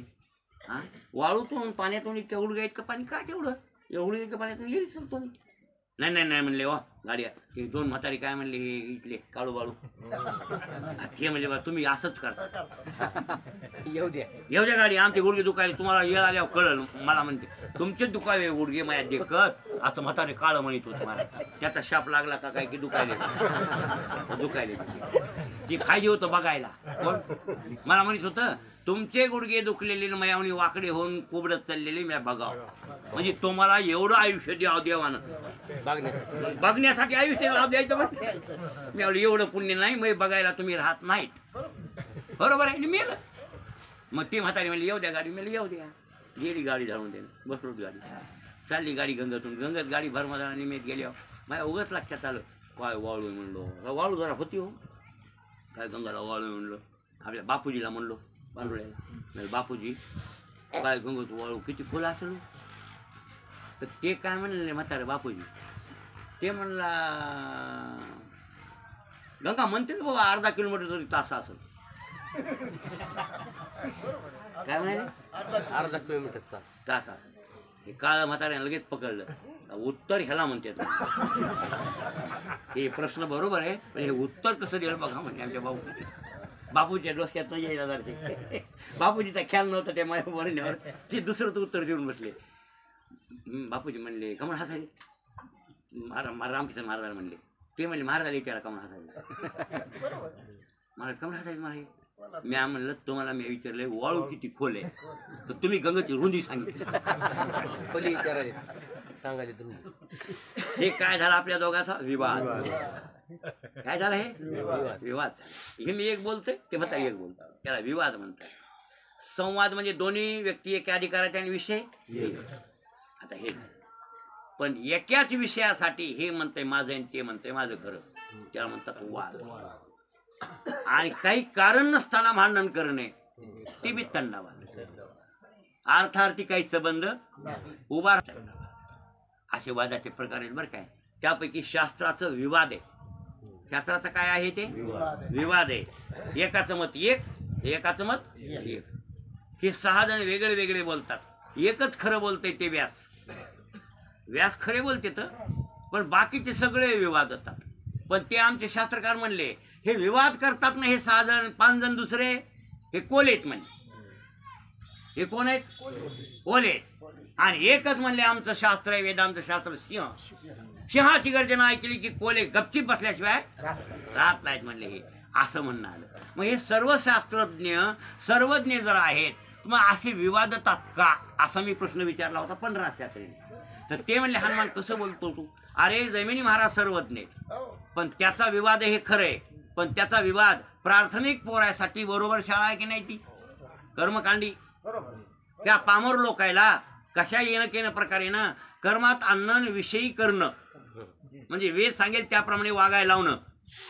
हां, वाळूतून पाण्यातून इतक्या उडगा इतकं पाणी काय तेवढं, एवढं इतकं पाण्यातून गेली चालतो मी. नाही नाही नाही म्हणले वा गाडी. ते 2 म्हातारी काय म्हणले, हे इथले काळू बाळू ते म्हणले बा तुम्ही असंच करता, येऊ द्या गाडी, आमचे गुडघे दुखायले, तुम्हाला येळ आल्यावर कळलं. मला म्हणते तुमचेच दुखावे गुडघे माझ्या देखत, असं म्हातारे काळं म्हणत होतं मला. त्याचा शाप लागला का काय की दुखायले ती फायदे होतं बघायला. कोण मला म्हणत होतं तुमचे गुडघे दुखलेले मयावणी वाकडे होऊन कोबडत चाललेले मी बघावं. म्हणजे तुम्हाला एवढं आयुष्य द्यावं देवानं, बघण्यासाठी आयुष्य द्यायचं. मी एवढं पुण्य नाही, मग बघायला तुम्ही राहत नाहीत. बरोबर आहे. मेलं. मग ती म्हातारी म्हणली येऊ द्या गाडी. मला येऊ द्या. गेली गाडी धावून दे, बसलो गाडी, चालली गाडी गंगेतून. गंगेत गाडी भरमदाना निमित्त गेल्यावर माझ्या उगाच लक्षात आलं काय वाळू म्हणलो. वाळू जरा होती हो, काय गंगाला वाळू म्हणलो. आपल्या बापूजीला म्हणलो पांडुळ्याला, बापूजी काय गंगेत वाळू किती फुलं असेल. तर ते काय म्हणले म्हातारे बापूजी, ते म्हणला गंगा म्हणतेच बाबा अर्धा किलोमीटर तरी तास असेल. काय म्हणाले? अर्धा किलोमीटर तास असेल. हे काळं म्हाताऱ्याने लगेच पकडलं. उत्तर ह्याला म्हणतात. हे प्रश्न बरोबर आहे, पण हे उत्तर कसं दिलं बघा म्हणजे आमच्या बापूच्या डोसक्यात न यायला जाते. बापूजीचा ख्याल नव्हता त्या माझ्या वरण्यावर. ते दुसरंच उत्तर देऊन बसले. बापूजी म्हणले कमळ हसायले. रामकिशन महाराज म्हणले. ते म्हणले महाराजाला विचारा कमळ हसायले. महाराज कमळ हसायले महाराज. मी म्हणलं तुम्हाला मी विचारलंय वाळू किती खोल आहे, तर तुम्ही गंगेची रुंदी सांगितली. सांगायचे तुम्ही. हे काय झालं आपल्या दोघांचा विवाद. काय झालं? हे विवाद. हे मी एक बोलतोय, ते म्हणता एक बोलतो, त्याला विवाद म्हणतात. संवाद म्हणजे दोन्ही व्यक्ती एका अधिकाराच्या आणि विषय. आता हे पण एकाच विषयासाठी हे म्हणतंय माझं आणि ते म्हणतंय माझं खरं, त्याला म्हणतात वाद. आणि काही कारण नसताना भांडण करणे ते बी तंडावाद. अर्थार्थी काही संबंध उभा असे वादाचे प्रकार आहेत बरं काय. त्यापैकी शास्त्राचं विवाद आहे. शास्त्राचं काय आहे ते विवाद आहे. एकाचं मत एक, एकाचं मत एक. हे 6 जण वेगळे वेगळे बोलतात. एकच खरं बोलतंय ते व्यास. व्यास खरे बोलते तर, पण बाकीचे सगळे विवाद होतात. पण ते आमचे शास्त्रकार म्हणले हे विवाद करतात ना हे 6 जण 5 जण दुसरे हे कोलेत म्हणले. हे कोण आहेत? कोलेत. आणि एकच म्हणले आमचं शास्त्र आहे वेदांचं शास्त्र सिंह. सिंहाची गर्जना ऐकली की कोले गपचीप बसल्याशिवाय राहत नाहीत म्हणले. हे असं म्हणणं आलं. मग हे सर्व शास्त्रज्ञ सर्वज्ञ जर आहेत मग असे विवादतात का असा मी प्रश्न विचारला होता 15 शास्त्रीने. तर ते म्हणले हनुमान कसं बोलतो तू? अरे जमिनी महाराज सर्वज्ञ पण त्याचा विवाद हे खरं आहे, पण त्याचा विवाद प्राथमिक पोरासाठी बरोबर शाळा आहे की नाही ती कर्मकांडी. त्या पामर लोकायला कशा येणं केनं प्रकारे ना कर्मात आणणं विषयी करणं म्हणजे वेद सांगेल त्याप्रमाणे वागायला लावणं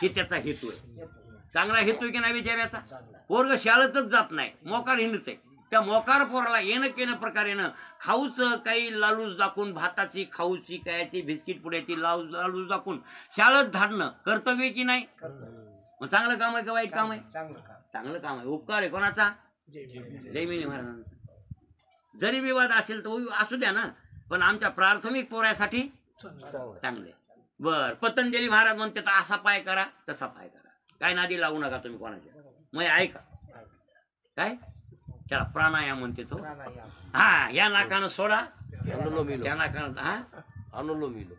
हे त्याचा हेतू आहे. चांगला हेतू आहे की नाही विचारायचा. पोरग शाळेतच जात नाही, मोकार हिंडत आहे. त्या मोकार पोराला येणं केनं प्रकारेनं खाऊच काही लालूच दाखवून, भाताची खाऊची कायाची बिस्किट पुड्याची लालूच दाखवून शाळेत धाडणं कर्तव्य की नाही. मग चांगलं काम आहे का वाईट काम आहे. चांगलं काम आहे. उपकार आहे कोणाचा. जैमिनी महाराजांचा. जरी विवाद असेल तर असू द्या ना, पण आमच्या प्राथमिक पोरासाठी चांगले. बर पतंजली महाराज म्हणते असा पाय करा तसा पाय करा, काय नादी लागू नका तुम्ही कोणाच्या. मग ऐका काय त्याला प्राणायाम म्हणते तो. हा या नाकानं सोडा, त्या नाकानं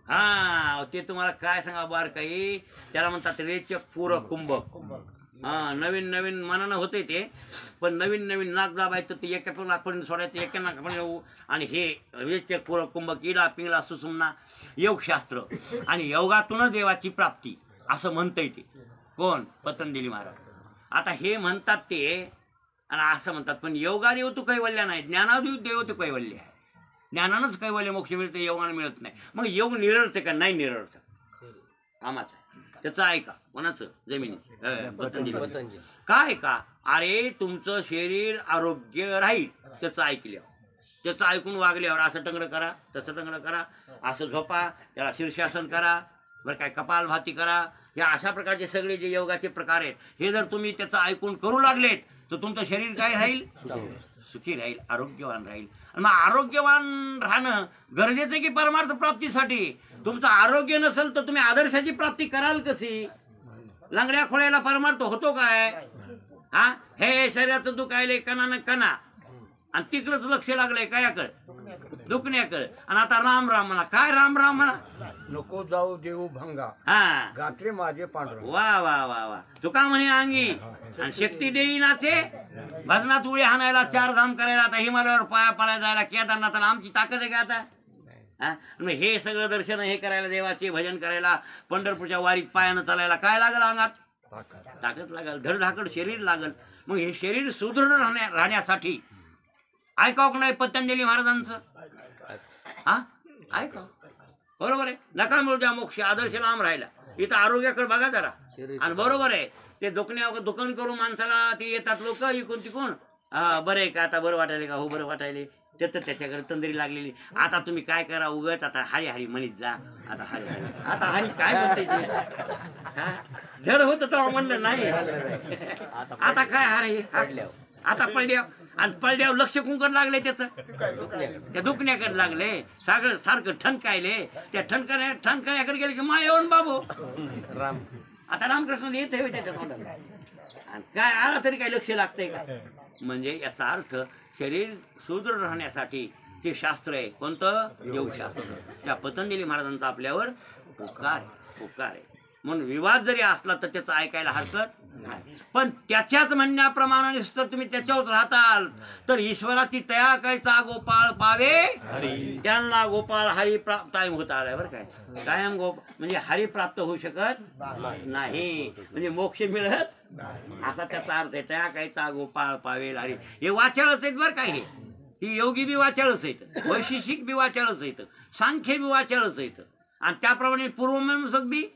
हा ते तुम्हाला काय सांगा बार काही. त्याला म्हणतात रेचक पूरक कुंभक. हा नवीन नवीन मनानं होते ते, पण नवीन नवीन नाक दाबायचं ते एका नाकपर्यंत सोडायचं एका नाकापर्यंत. आणि हे रेचक पूरक कुंभक इडा पिंगला सुसुमना योगशास्त्र आणि योगातूनच देवाची प्राप्ती असं म्हणता येते. कोण पतंजली महाराज. आता हे म्हणतात ते आणि असं म्हणतात, पण योगादेव तू कैवल्य नाही, ज्ञानादेव देव तू कैवल्य आहे. ज्ञानानंच कैवल्य मोक्ष मिळते, योगानं मिळत नाही. मग योग निरर्थक का नाही निरर्थक कामाचं त्याचं ऐका. कोणाचं जमिनी पतंजली काय का. अरे तुमचं शरीर आरोग्य राहील त्याचं ऐकल्यावर, त्याचं ऐकून वागल्यावर असं टंगडं करा तसं टंगडं करा, असं झोपा, त्याला शीर्षासन करा, बरं काय कपालभाती करा. या अशा प्रकारचे सगळे जे योगाचे प्रकार आहेत हे जर तुम्ही त्याचं ऐकून करू लागलेत तर तुमचं शरीर काय राहील. सुखी राहील, आरोग्यवान राहील. आणि मग आरोग्यवान राहणं गरजेचं आहे की परमार्थ प्राप्तीसाठी. तुमचं आरोग्य नसेल तर तुम्ही आदर्शाची प्राप्ती कराल कशी. लंगड्या खोळ्याला परमार्थ होतो काय. हा हे शरीराचं दुखायले कणानं कणा आणि तिकडंच लक्ष लागलंय कायाकडे दुखण्याकडे. आणि आता राम राम म्हणा. काय राम राम म्हणा. नको जाऊ देऊ भंगा हा गात्रे माझे पांढरे. वा वा वा वा. तुका म्हणे अंगी आणि शक्ती देई नाचे. भजनात उडी हाणायला, चार धाम करायला, आता हिमालयावर पाया पडायला जायला, केदारनाथाला आमची ताकद आहे का आता. हा मग हे सगळं दर्शन हे करायला, देवाचे भजन करायला, पंढरपूरच्या वारीत पायानं चालायला काय लागल अंगात. ताकद लागल, धडधाकड शरीर लागल. मग हे शरीर सुदृढ राहण्यासाठी ऐकाव का नाही पतंजली महाराजांचं. हा ऐका बरोबर आहे. नका मिळू द्या मोक्ष, आदर्श लांब राहिला. इथं आरोग्याकडे बघा जरा. आणि बरोबर आहे ते दुकान करू माणसाला ते येतात लोक इकून तिकून. बरं आहे का आता बरं वाटायले का. हो बरं वाटायले. ते तर त्याच्याकडे तंद्री लागलेली. आता तुम्ही काय करा उगत आता हरी हरी म्हणीत जा. आता हरी हरी आता हरी काय म्हणते ते धड होत तेव्हा म्हणलं नाही. आता काय हरी आता पडल्या आणि पडल्यावर लक्ष कुंकड लागले त्याचं. त्या दुखण्याकडे लागले सगळं सारखं ठणकायले. त्या ठणकाण्याकडे गेले की मा येऊन बाबू आता रामकृष्ण येत आहे त्याच्या तोंडाला. आणि काय आला तरी काय लक्ष लागतंय का. म्हणजे याचा अर्थ शरीर सुदृढ राहण्यासाठी ते शास्त्र आहे. कोणतं योगशास्त्र. त्या पतंजली महाराजांचा आपल्यावर उपकार आहे. म्हणून विवाद जरी असला तर त्याचं ऐकायला हरकत नाही. पण त्याच्याच म्हणण्याप्रमाणे जर तुम्ही त्याच्यावर राहताल तर ईश्वराची तया कायचा गोपाळ पावे त्यांना गोपाळ हरी प्राप्त कायम होता आलाय. बरं काय कायम म्हणजे हरी प्राप्त होऊ शकत नाही. म्हणजे मोक्ष मिळत असा त्याचा अर्थ आहे. तया कायचा गोपाळ पावेल हरी. हे वाचाळच आहेत बरं काय. ही योगी बी वाचाळच आहेत, वैशिषिक बी वाचाळच आहेत, सांख्य बी वाचाळच आहेत. आणि त्याप्रमाणे पूर्वमीमांसक बी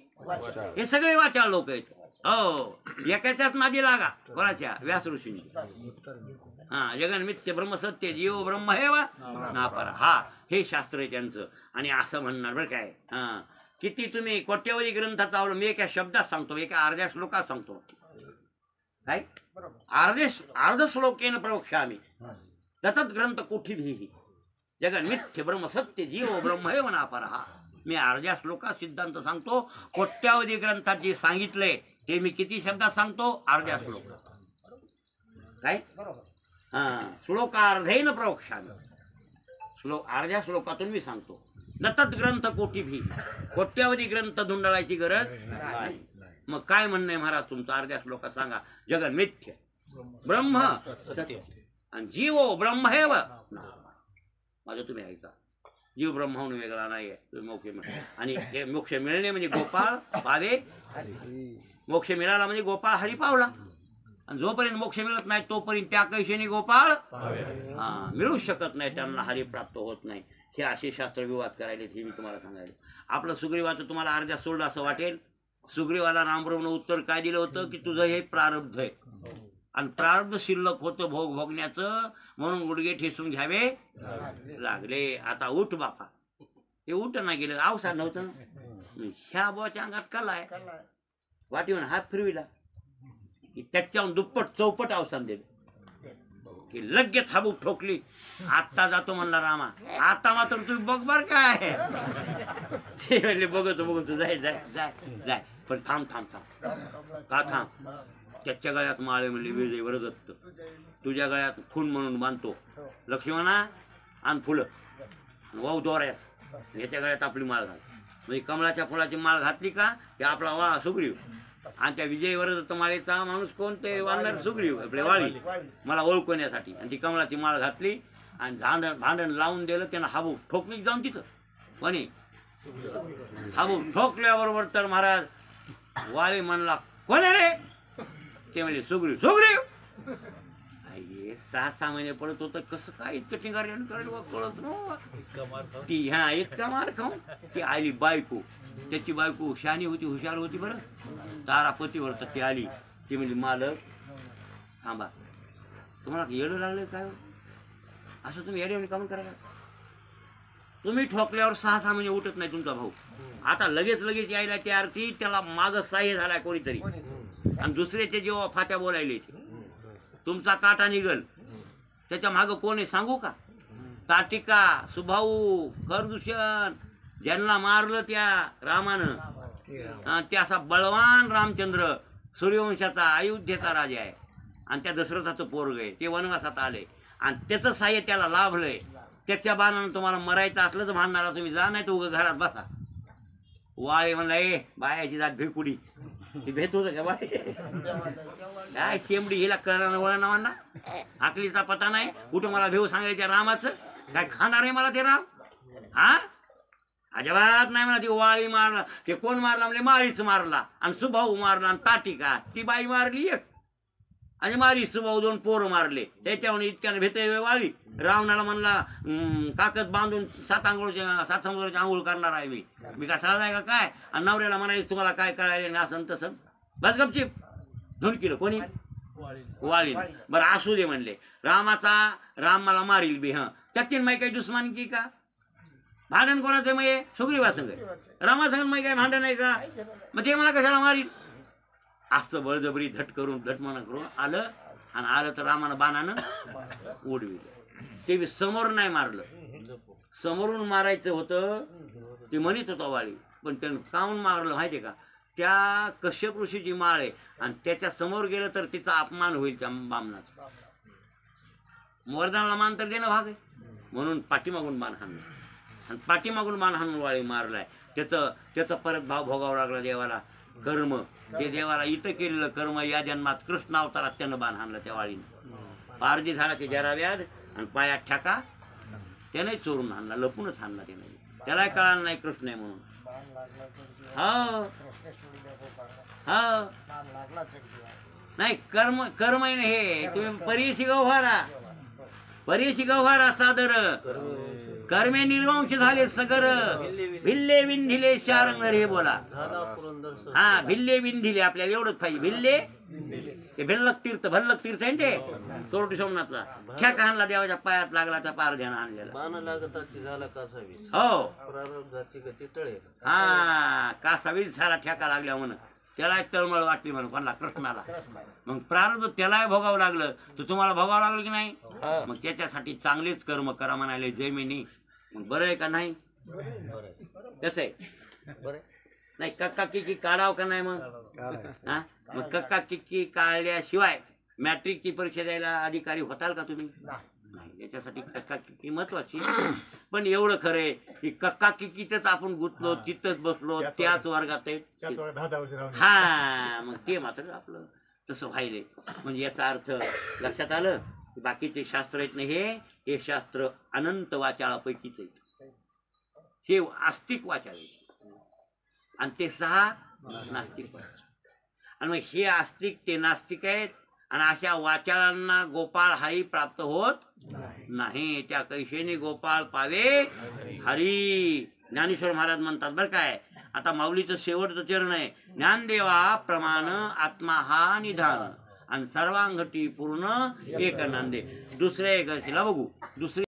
हे सगळे वाचाळ लोक आहेत. हो एकाच्याच नादी लागा. कोणाच्या व्यास ऋषींची. हा जगन मिथ्य ब्रह्म सत्य जीव ब्रह्म हे वा नापरा. हा हे शास्त्र आहे त्यांचं. आणि असं म्हणणार बरं काय. हा किती तुम्ही कोट्यवधी ग्रंथाचा आवड मी एका शब्दात सांगतो, एका अर्ध्या श्लोकात सांगतो. काय अर्ध श्लोकेन प्रवक्ष्यामि ततत् ग्रंथ कोठीभिः जगन मिथ्य ब्रह्म सत्य जीव ब्रह्म हे नापरा. मी अर्ध्या श्लोकात सिद्धांत सांगतो. कोट्यावधी ग्रंथात जे सांगितलंय ते मी किती शब्दात सांगतो. अर्ध्या श्लोकात. काय हा श्लोकार्धेन प्रवक्ष्यामि. अर्ध्या श्लोकातून मी सांगतो. ततत् ग्रंथ कोठीभी. कोट्यावधी ग्रंथ धुंडळायची गरज नाही. मग काय म्हणणं आहे महाराज तुमचं अर्ध्या श्लोकात सांगा. जगन मिथ्य ब्रह्म सत्य आणि जीवो ब्रह्म हे माझं तुम्ही ऐका. जीव ब्रह्माहून वेगळा नाही आहे. मोक्ष आणि हे मोक्ष मिळणे म्हणजे गोपाळ पावे. मोक्ष मिळाला म्हणजे गोपाळ हरी पावला. आणि जोपर्यंत मोक्ष मिळत नाही तोपर्यंत त्या कैशेने गोपाळ मिळू शकत नाही, त्यांना हरी प्राप्त होत नाही. हे असे शास्त्र विवाद करायले, हे मी तुम्हाला सांगायला. आपलं सुग्रीवाचं तुम्हाला अर्ध्या सोडलं असं वाटेल. सुग्रीवाला रामप्रभूनं उत्तर काय दिलं होतं की तुझं हे प्रारब्ध आहे आणि प्रारब्ध शिल्लक होतं भोग भोगण्याचं, म्हणून गुडघे ठेसून घ्यावे लागले. आता उठ बापा. हे उठ ना गेलं, अवसाद नव्हतं ना. ह्या बोच्या अंगात कला आहे. वाटीवर हात फिरविला की त्याच्याहून दुप्पट चौपट अवसान दिलं की लगेच हाबूक ठोकली. आत्ता जातो म्हणला रामा, आता मात्र तुम्ही बघ बर काय. ते म्हणले बघतो बघतो, जाय जाय जाय जाय, पण थांब थांब थांब. का थांब? त्याच्या गळ्यात माळे म्हणले विजय वरदत्त, तुझ्या गळ्यात खून म्हणून बांधतो लक्ष्मणा, आणि फुलं वाहू दोऱ्यात, याच्या गळ्यात आपली माळ घाल. म्हणजे कमळाच्या फुलाची माळ घातली का की आपला वा सुग्रीव. आणि त्या विजय वरदत्त माळेचा माणूस कोण? ते वानर सुग्रीव, आपले वाळी, मला ओळखण्यासाठी. आणि ती कमळाची माळ घातली आणि भांडण लावून दिलं. त्यानं हाबू ठोकली जाऊन तिथं. कोणी? हाबू ठोकल्याबरोबर तर महाराज वाळी म्हणला, कोण आहे रे? ते म्हणजे सुग्रीव. सुग्रीव 6 महिने पडत होतं, कसं काय इतकं टिंगारी करायला कळत नव्हतं. ती ह्या इतका मार खाऊन ती आली बायको. त्याची बायको शानी होती, हुशार होती बरं, तारापतीवर. तर ती आली, ती म्हणजे मालक थांबा, तुम्हाला येडं लागलं काय असं? तुम्ही येडे कामं करायला? तुम्ही ठोकल्यावर 6 महिने उठत नाही तुमचा भाऊ. आता लगेच लगेच यायला त्या अर्थी त्याला मागं सहाय्य झालाय कोणीतरी, आणि दुसऱ्याचे जेव्हा फात्या बोलायले तुमचा काटा निघल. त्याच्या मागं कोण आहे सांगू का? ताटिका, सुभाऊ, खरदूषण, ज्यांना मारलं त्या रामानं, ते असा बळवान रामचंद्र, सूर्यवंशाचा, अयोध्येचा राजा आहे, आणि त्या दशरथाचं पोरग आहे. ते वनवासात आले आणि त्याचं साह्य त्याला लाभलंय. त्याच्या बाणानं तुम्हाला मरायचं असलं तर भांडणारा तुम्ही जा, नाही तर उगं घरात बसा. वाळे म्हणला, ए बायाची जात भेकुडी. ती भेट होतं का बाय? काय शेंबडी हिला कळणार वळण म्हणा, आकलीचा पता नाही. कुठं मला भेऊ सांगायच्या रामाचं? काय खाणार आहे मला ते राम? हा अजिबात नाही म्हणा. ती वाळी मारला, ते कोण मारला म्हणजे मारीच मारला, आणि सुभाऊ मारला, आणि ताटिका ती बाई मारली एक, आणि मारी सुभाऊ 2 पोरं मारले. त्याच्यावर इतक्याने भेटे वाळी. रावणाला म्हणला, काकत बांधून 7 समुद्राची आंघोळ करणार आहे मी काय साधा आहे का काय? आणि नवऱ्याला म्हणायचं तुम्हाला काय कळायला नाही असं तसं, बस गपचिप. धुणकीलं कोणी? वाळी. बरं असू दे म्हणले. राम मला मारील बी. त्याची माही काही दुश्मनी की का? भांडण कोणाचं मग? सुग्रीवासंग. रामासंग माही काय भांडण आहे का? मग ते मला कशाला मारील? असं बळजबरी धटमणा करून आलं, आणि आलं तर रामानं बाणानं उडविलं. ते बी समोर नाही मारलं, समोरून मारायचं होतं. ते म्हणत होता वाळी, पण त्यानं काऊन मारलं माहिती आहे का? त्या कश्यप ऋषीची माळ आहे, आणि त्याच्या समोर गेलं तर तिचा अपमान होईल त्या बामणाचा. वरदानाला मान तर देणं भाग आहे, म्हणून पाठीमागून बाण हाणलं, आणि पाठीमागून बाण हाणून वाळी मारलाय. त्याचं परत भाव भोगावं लागला देवाला. कर्म, ते देवाला इथं केलेलं कर्म या जन्मात कृष्ण अवतारात त्यानं बाण हाणलं त्या वाळीनं. पारधी झाडाचे जरा व्याध आणि पायात ठेका, त्याने चोरून हाणला, लपूनच हाणला त्याने. त्याला कळालं नाही कृष्ण आहे म्हणून. हा नाही, कर्म आहे ना हे. तुम्ही परीशी गव्हारा सादर, कर्मे निर्वंश झाले सगर, भिल्ले विंधिले शारंगर. हे बोला. हा, भिल्ले विंधिले, आपल्याला एवढंच पाहिजे. भिल्ले ते भल्लक तीर्थ आहे ते तोरटी सोमनाथला. ठेका आणला, देवाच्या पायात लागला, त्या पारध्यानं आणलेला. हो, हा, कासावीस झाला ठेका लागल्या म्हणून. त्याला तळमळ वाटली म्हणून कोणाला? कृष्णाला. मग प्रारब्ध त्यालाही भोगावं लागलं, तर तुम्हाला भोगावं लागलं की नाही? मग त्याच्यासाठी चांगलेच कर्म करा म्हणाले जैमिनी. मग बरं आहे का नाही? कसं आहे? नाही कक्का किक्की काढावं का नाही? मग हा, मग कक्का किक्की काढल्याशिवाय मॅट्रिकची परीक्षा द्यायला अधिकारी होताल का तुम्ही? नाही. याच्यासाठी कक्का किक्की महत्वाची. पण एवढं खरंय की कक्का किक्कीतच आपण गुंतलो, तिथंच बसलो, त्याच वर्गात आहे. हा, मग ते मात्र आपलं तसं व्हायले. म्हणजे याचा अर्थ लक्षात आलं. बाकीचे शास्त्र आहेत ना, हे शास्त्र अनंत वाचाळापैकीच आहेत. हे आस्तिक वाचाळ आहेत, आणि ते 6 नास्तिक. आणि मग हे आस्तिक ते नास्तिक आहेत, आणि अशा वाचाळांना गोपाळ हाही प्राप्त होत नाही. त्या कैशेनी गोपाळ पावे हरी. ज्ञानेश्वर महाराज म्हणतात बरं काय. आता माऊलीचं शेवटचं चरण आहे. ज्ञानदेवा प्रमाण आत्मा हा निधान आणि सर्वांगटी पूर्ण एक नांदे. दुसऱ्या एकादशीला बघू. दुसरी